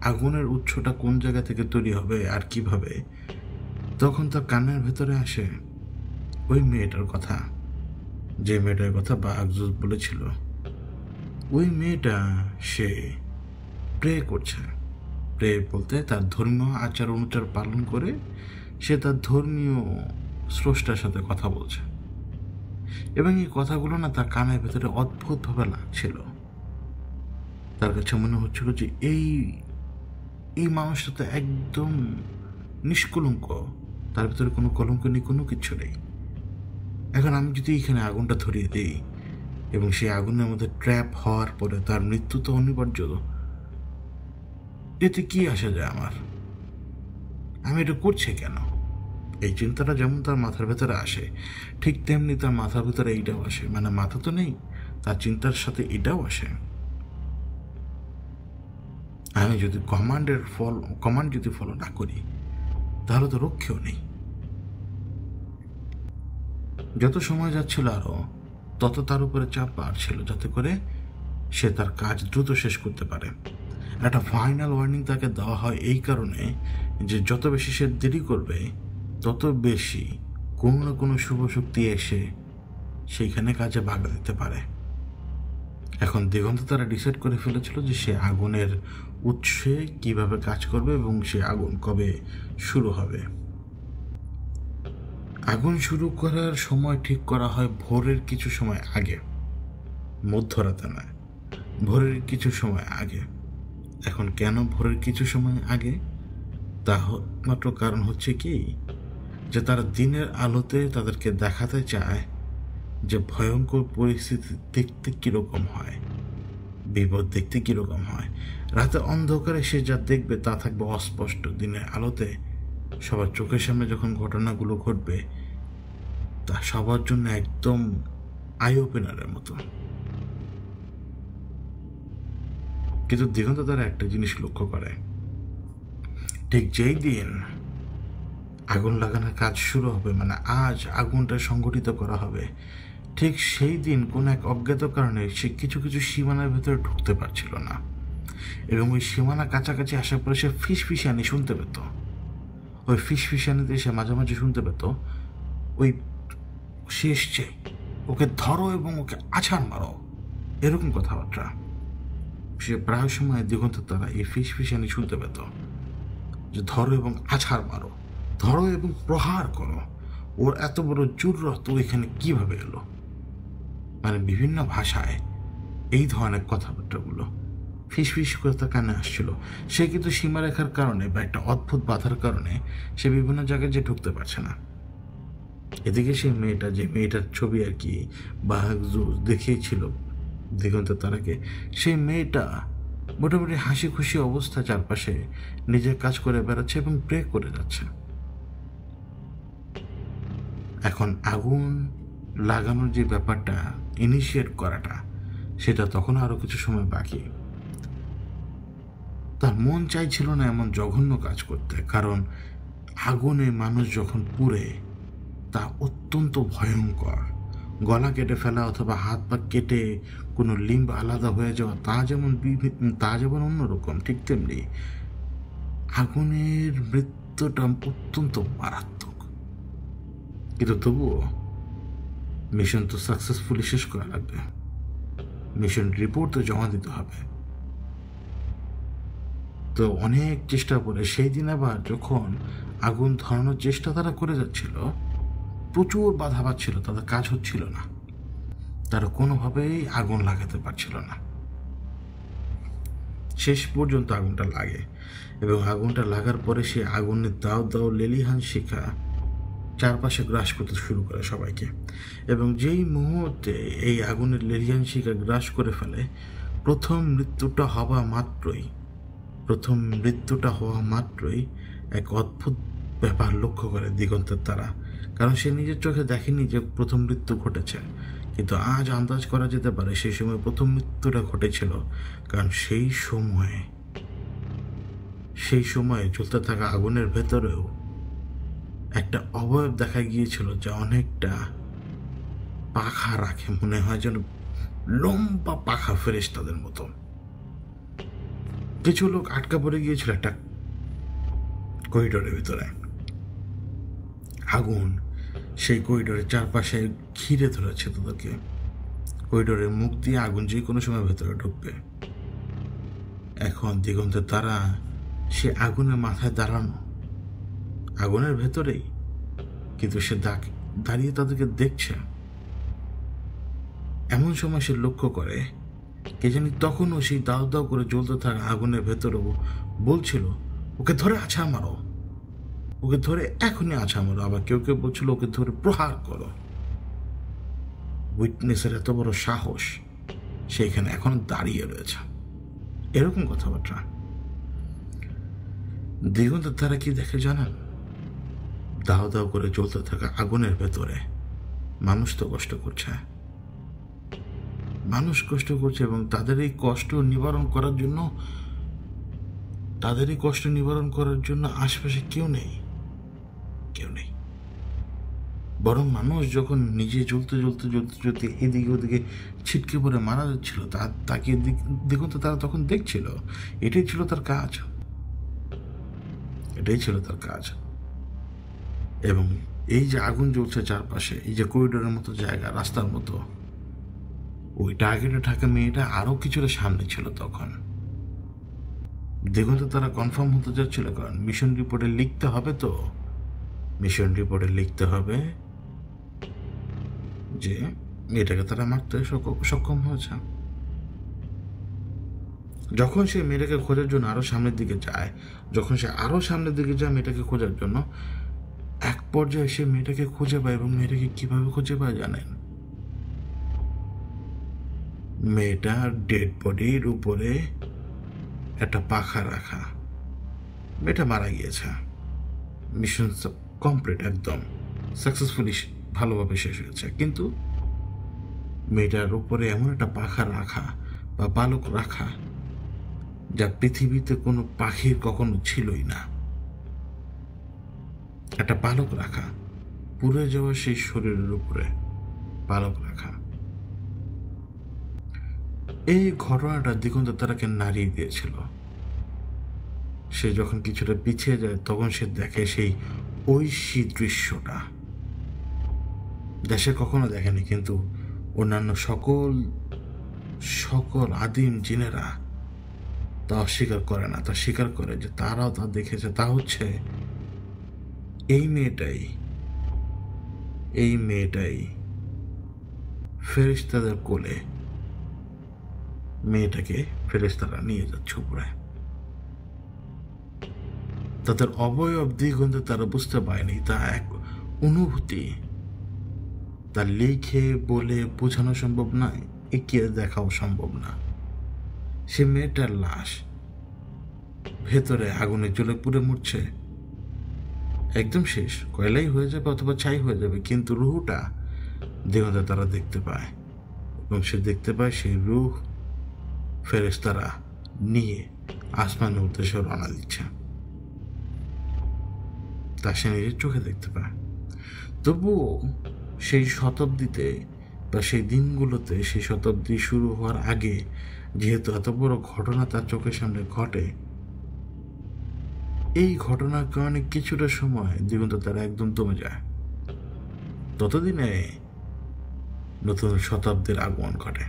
S1: আগুনের উৎসটা কোন জায়গা থেকে তৈরি হবে আর কিভাবে। তখন তার কানের ভেতরে আসে ওই মেয়েটার কথা, যে মেয়েটার কথা বাগজুস বলেছিল। ওই মেয়েটা সে প্রে করছে। প্রে বলতে তার ধর্মীয় আচার অনুচার পালন করে সে তার ধর্মীয় স্রষ্টার সাথে কথা বলছে, এবং এই কথাগুলো না তার কানের ভেতরে অদ্ভুতভাবে লাগছিল। তার কাছে মনে হচ্ছিল যে এই মানুষটা তো একদম নিষ্কলঙ্ক, তার ভেতরে কোনো কলঙ্ক নেই, কোনো কিছু নেই। এখন আমি যদি এখানে আগুনটা ধরিয়ে দিই এবং সেই আগুনের মধ্যে ট্র্যাপ হওয়ার পরে তার মৃত্যু তো অনিবার্য, এতে কি আসা যায় আমার? আমি এটা করছি কেন? এই চিন্তাটা যেমন তার মাথার ভেতরে আসে, ঠিক তেমনি তার মাথার ভেতরে এইটাও আসে। মানে মাথা তো নেই, তার চিন্তার সাথে এটাও আসে, আমি যদি কমান্ড যদি ফলো না করি তাহলে তো রক্ষেও নেই। যত সময় যাচ্ছিল আরো তত তার উপরে চাপ বাড়ছিল যাতে করে সে তার কাজ দ্রুত শেষ করতে পারে। একটা ফাইনাল ওয়ার্নিং তাকে দেওয়া হয় এই কারণে যে যত বেশি সে দেরি করবে তত বেশি কোনো না কোনো শুভ শক্তি এসে সেইখানে কাজে বাধা দিতে পারে। এখন দিগন্ত তারা ডিসাইড করে ফেলেছিল যে সে আগুনের উৎসে কিভাবে কাজ করবে এবং সে আগুন কবে শুরু হবে। আগুন শুরু করার সময় ঠিক করা হয় ভোরের কিছু সময় আগে, মধ্যরাতে নয়, ভোরের কিছু সময় আগে। এখন কেন ভোরের কিছু সময় আগে? তা মাত্র কারণ হচ্ছে কি যে তারা দিনের আলোতে তাদেরকে দেখাতে চায় যে ভয়ঙ্কর পরিস্থিতি দেখতে কিরকম হয়, বিপদ দেখতে কিরকম হয়। রাতে অন্ধকারে সে যা দেখবে তা থাকবে অস্পষ্ট, দিনের আলোতে সবার চোখের সামনে যখন ঘটনাগুলো ঘটবে তা সবার জন্য একদম আই ওপেনারের মতো। কিন্তু দিগন্ত তারা একটা জিনিস লক্ষ্য করে, ঠিক যেই দিন আগুন লাগানোর কাজ শুরু হবে, মানে আজ আগুনটা সংগঠিত করা হবে, ঠিক সেই দিন কোনো এক অজ্ঞাত কারণে সে কিছু কিছু সীমানার ভেতরে ঢুকতে পারছিল না, এবং ওই সীমানা কাছাকাছি আসার পরে সে ফিসফিসানি শুনতে পেত। ওই ফিসফিসানিতে সে মাঝে মাঝে শুনতে পেত ওই সে এসছে, ওকে ধরো এবং ওকে আছাড় মারো, এরকম কথাবার্তা। সে প্রায় সময় দিগন্ত তারা এই ফিসফিসানি শুনতে পেত যে ধরো এবং আছাড় মারো, ধরো এবং প্রহার করো, ওর এত বড় জোর রক্ত এখানে কিভাবে এলো। মানে বিভিন্ন ভাষায় এই ধরনের কথাবার্তাগুলো ফিসফিস করে তার কানে আসছিল। সে কিন্তু সীমারেখার কারণে বা একটা অদ্ভুত বাধার কারণে সে বিভিন্ন জায়গায় যে ঢুকতে পারছে না। এদিকে সেই মেয়েটা, যে মেয়েটার ছবি আর কি বাগজুস দেখিয়েছিল দিগন্ত তারাকে, সেই মেয়েটা মোটামুটি হাসি খুশি অবস্থা চারপাশে নিজের কাজ করে বেড়াচ্ছে এবং প্রে করে যাচ্ছে। এখন আগুন লাগানোর যে ব্যাপারটা ইনিশিয়েট করাটা, সেটা তখন আরো কিছু সময় বাকি। তার মন চাইছিল না এমন জঘন্য কাজ করতে, কারণ আগুনে মানুষ যখন পুড়ে তা অত্যন্ত ভয়ঙ্কর। গলা কেটে ফেলা অথবা হাত পা কেটে কোনো লিম্ব আলাদা হয়ে যাওয়া তা যেমন অন্যরকম, ঠিক তেমনি আগুনের মৃত্যুটা অত্যন্ত মারাত্মক। কিন্তু তবুও মিশন তো সাকসেসফুলি শেষ করা লাগবে, মিশন রিপোর্ট তো জমা দিতে হবে। তো অনেক চেষ্টা করে সেই দিন আবার যখন আগুন ধরানোর চেষ্টা তারা করে যাচ্ছিল, প্রচুর বাধা পাচ্ছিল, তাদের কাজ হচ্ছিল না, তারা কোনোভাবেই আগুন লাগাতে পারছিল না। শেষ পর্যন্ত আগুনটা লাগে, এবং আগুনটা লাগার পরে সে আগুনের দাও দাও লেলিহান শিখা চারপাশে গ্রাস করতে শুরু করে সবাইকে। এবং যেই মুহূর্তে এই আগুনের লেলিহান শিখা গ্রাস করে ফেলে, প্রথম মৃত্যুটা হওয়া মাত্রই এক অদ্ভুত ব্যাপার লক্ষ্য করে দিগন্তের তারা। কারণ সে নিজের চোখে দেখেনি যে প্রথম মৃত্যু ঘটেছে, কিন্তু আজ আন্দাজ করা যেতে পারে সেই সময় প্রথম মৃত্যুটা ঘটেছিল। কারণ সেই সময়ে জ্বলতে থাকা আগুনের ভেতরেও একটা অবয়ব দেখা গিয়েছিল, যা অনেকটা পাখা রাখে, মনে হয় যেন লম্বা পাখা ফেরেশতাদের মতো। কিছু লোক আটকা পড়ে গিয়েছিল একটা করিডোরের ভিতরে। আগুন সেই করিডোরের চারপাশে ঘিরে ধরেছে তাদেরকে। করিডোরের মুখ দিয়ে আগুন যে কোনো সময় ভেতরে ঢুকবে। এখন দিগন্তের তারা সে আগুনের মাথায় দাঁড়ানো, আগুনের ভেতরেই, কিন্তু সে দাঁড়িয়ে তাদেরকে দেখছে। এমন সময় সে লক্ষ্য করে কে জানি তখনও সেই দাও দাও করে জ্বলতে থাকা আগুনের ভেতরেও বলছিল, ওকে ধরে আছাড় মারো, ওকে ধরে এখনই আছাড় মারো। আবার কেউ কেউ বলছিল, ওকে ধরে প্রহার করো। উইটনেসের এত বড় সাহস, সেইখানে এখন দাঁড়িয়ে রয়েছে। এরকম কথাবার্তা। দিগন্তের তারা কি দেখে জানেন? দাও দাও করে জ্বলতে থাকা আগুনের ভেতরে মানুষ তো কষ্ট করছে, এবং তাদের এই কষ্ট নিবারণ করার জন্য আশেপাশে কেউ নেই। বরং মানুষ যখন নিজে জ্বলতে এদিকে ওদিকে ছিটকে পড়ে মারা যাচ্ছিল, তাকে দিগন্ত তারা তখন দেখছিল। এটাই ছিল তার কাজ। এবং এই যে আগুন জ্বলছে চারপাশে, এই যে করিডোরের মতো জায়গা, রাস্তার মতো, ওই টার্গেটে থাকা মেয়েটা আরো কিছুটা সামনে ছিল তখন। দিগন্ত তারা কনফার্ম হতে যাচ্ছিল, কারণ মিশন রিপোর্টে লিখতে হবে যে মেয়েটাকে তারা মারতে সক্ষম হয়েছে। যখন সে মেয়েটাকে খোঁজার জন্য আরো সামনের দিকে যায়, মেয়েটাকে খোঁজার জন্য, এক পর্যায়ে সে মেয়েটাকে খুঁজে পায়। এবং মেয়েটাকে কিভাবে খুঁজে পায় জানেন? মেয়েটার ডেড বডির উপরে একটা পাখা রাখা। মেয়েটা মারা গিয়েছে। মিশন কমপ্লিট, একদম সাকসেসফুলি ভালোভাবে শেষ হয়েছে। কিন্তু মেয়েটার উপরে এমন একটা পাখা রাখা বা পালক রাখা, যা পৃথিবীতে কোনো পাখির কখনো ছিলই না। একটা পালক রাখা, পুড়ে যাওয়া সেই শরীরের উপরে পালক রাখা। এই ঘটনাটা দিগন্ত তারাকে নাড়িয়ে দিয়েছিল। সে যখন কিছুটা পিছিয়ে যায়, তখন সে দেখে সেই ঐশী দৃশ্যটা দেশে কখনো দেখেনি। কিন্তু অন্যান্য সকল আদিম জিনেরা তা অস্বীকার করে না। তা স্বীকার করে যে তারাও তা দেখেছে। তা হচ্ছে এই মেয়েটাই ফেরেশতাদের কোলে মেয়েটাকে ফেরেশতারা নিয়ে যাচ্ছে উপরে। তাদের অবয়ব দিগন্তে তারা বুঝতে পারেনি। তা এক অনুভূতি, তা লিখে বলে বোঝানো সম্ভব নয়, এঁকে দেখাও সম্ভব না। সে মেয়েটার লাশ ভেতরে আগুনে জ্বলে পুড়ে মরছে, একদম শেষ, কয়লাই হয়ে যাবে অথবা ছাই হয়ে যাবে। কিন্তু রুহটা দিগন্তে তারা দেখতে পায়, এবং সে দেখতে পায় সেই রুহ ফেরেশতারা নিয়ে আসমানের উদ্দেশ্যে রওনা দিচ্ছে। তা সে নিজের চোখে দেখতে পায়। তবুও সেই শতাব্দীতে বা সেই দিনগুলোতে, সেই শতাব্দী শুরু হওয়ার আগে, যেহেতু এত বড় ঘটনা তার চোখের সামনে ঘটে, এই ঘটনার কারণে কিছুটা সময় দিগন্ত তারা একদম দমে যায়। ততদিনে নতুন শতাব্দীর আগমন ঘটে।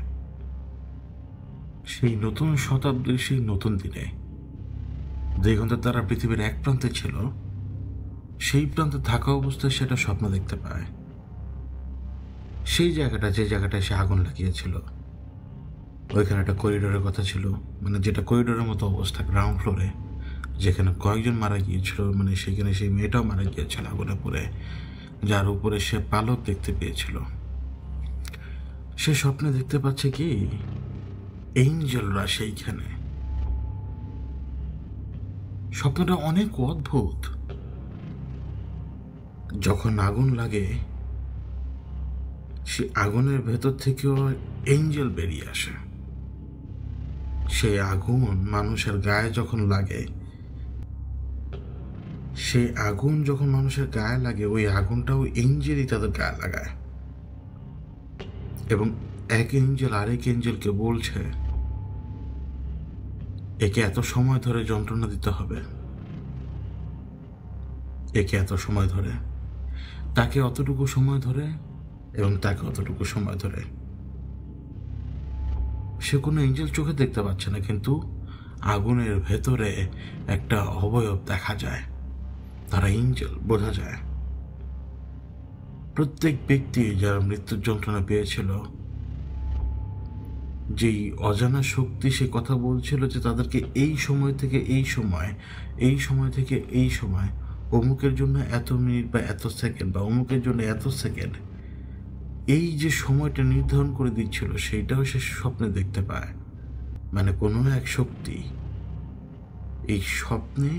S1: সেই নতুন শতাব্দীর সেই নতুন দিনে দিগন্ত তারা পৃথিবীর এক প্রান্তে ছিল। সেই প্রান্তে থাকা অবস্থায় সেটা স্বপ্ন দেখতে পায়। সেই জায়গাটা, যে জায়গাটায় সে আগুন লাগিয়েছিল, ওইখানে একটা করিডোরের কথা ছিল, মানে যেটা করিডোরের মতো অবস্থা গ্রাউন্ড ফ্লোরে, যেখানে কয়েকজন মারা গিয়েছিল, মানে সেখানে সেই মেয়েটাও মারা গিয়েছিল আগুনে পুড়ে, যার উপরে সে পালক দেখতে পেয়েছিল। সে স্বপ্নে দেখতে পাচ্ছে কি এঞ্জেলরা সেইখানে। স্বপ্নটা অনেক অদ্ভুত। যখন আগুন লাগে সে আগুনের ভেতর থেকেও এঞ্জেল বেরিয়ে আসে। সেই আগুন মানুষের গায়ে যখন লাগে, সেই আগুন যখন মানুষের গায়ে লাগে, ওই আগুনটাও এঞ্জেলই তাদের গায়ে লাগায়। এবং এক এঞ্জেল আরেক এঞ্জেলকে বলছে একে এত সময় ধরে যন্ত্রণা দিতে হবে, একে এত সময় ধরে, তাকে অতটুকু সময় ধরে, এবং তাকে অতটুকু সময় ধরে। সে কোনো এঞ্জেল চোখে দেখতে পাচ্ছে না, কিন্তু আগুনের ভেতরে একটা অবয়ব দেখা যায়, তারা এঞ্জেল বোঝা যায়। প্রত্যেক ব্যক্তি যারা মৃত্যুর যন্ত্রণা পেয়েছিল, যেই অজানা শক্তি সে কথা বলছিল যে তাদেরকে এই সময় থেকে এই সময়, এই সময় থেকে এই সময়, অমুকের জন্য এত মিনিট বা এত সেকেন্ড, বা অমুকের জন্য এত সেকেন্ড, এই যে সময়টা নির্ধারণ করে দিচ্ছিল, সেইটাও সে স্বপ্নে দেখতে পায়। মানে কোনো এক শক্তি এই স্বপ্নে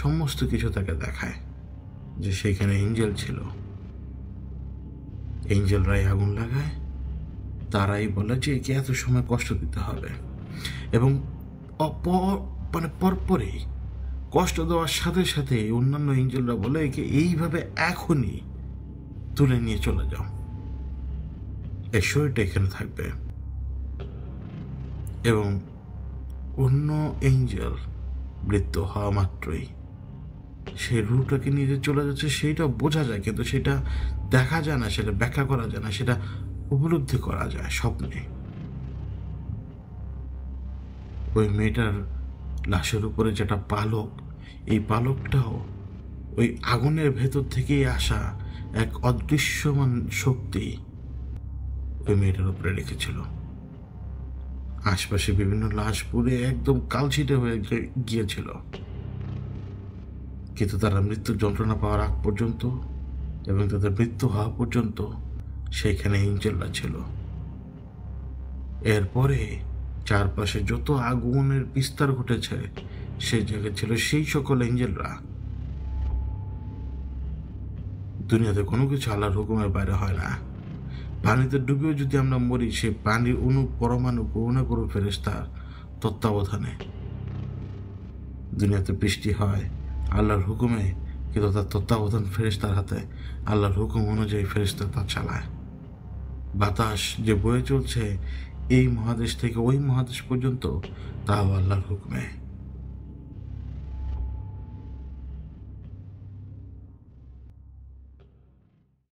S1: সমস্ত কিছু তাকে দেখায়, যে সেখানে এঞ্জেল ছিল। এঞ্জেলরাই আগুন লাগায়, তারাই বলে যে একে এত সময় কষ্ট দিতে হবে, এবং মানে পরপরই কষ্ট দেওয়ার সাথে সাথে অন্যান্য এঞ্জেলরা বলে একে এইভাবে এখনই তুলে নিয়ে চলে যাও, এই শরীরটা এখানে থাকবে। এবং অন্য এঞ্জেল মৃত্যু হওয়া মাত্রই সেই রুটাকে নিয়ে চলে যাচ্ছে, সেইটা বোঝা যায়, কিন্তু সেটা দেখা যায় না, সেটা ব্যাখ্যা করা যায় না, সেটা উপলব্ধি করা যায় স্বপ্নে। ওই মেয়েটার লাশের উপরে যেটা পালক, এই পালকটাও ওই আগুনের ভেতর থেকেই আসা এক অদৃশ্যমান শক্তি ওই মেয়েটার উপরে রেখেছিল। আশপাশে বিভিন্ন লাশ পুড়ে একদম কালছিটে হয়ে গিয়েছিল, কিন্তু তারা মৃত্যুর যন্ত্রণা পাওয়ার আগ পর্যন্ত এবং তাদের মৃত্যু হওয়া পর্যন্ত সেইখানে এঞ্জেলরা ছিল। এরপরে চারপাশে যত আগুনের বিস্তার ঘটেছে, সেই জায়গায় ছিল সেই সকল এঞ্জেলরা। দুনিয়াতে কোনো কিছু আল্লাহর হুকুমের বাইরে হয় না। পানিতে ডুবেও যদি আমরা মরি, সে পানির পরমাণু করুণা করু ফেরেশতার তত্ত্বাবধানে। দুনিয়াতে বৃষ্টি হয় আল্লাহর হুকুমে, কিন্তু তার তত্ত্বাবধান ফেরেশতার হাতে, আল্লাহর হুকুম অনুযায়ী ফেরেশতা তা চালায়। বাতাস যে বয়ে চলছে এই মহাদেশ থেকে ওই মহাদেশ পর্যন্ত, তাও আল্লাহর হুকুমে।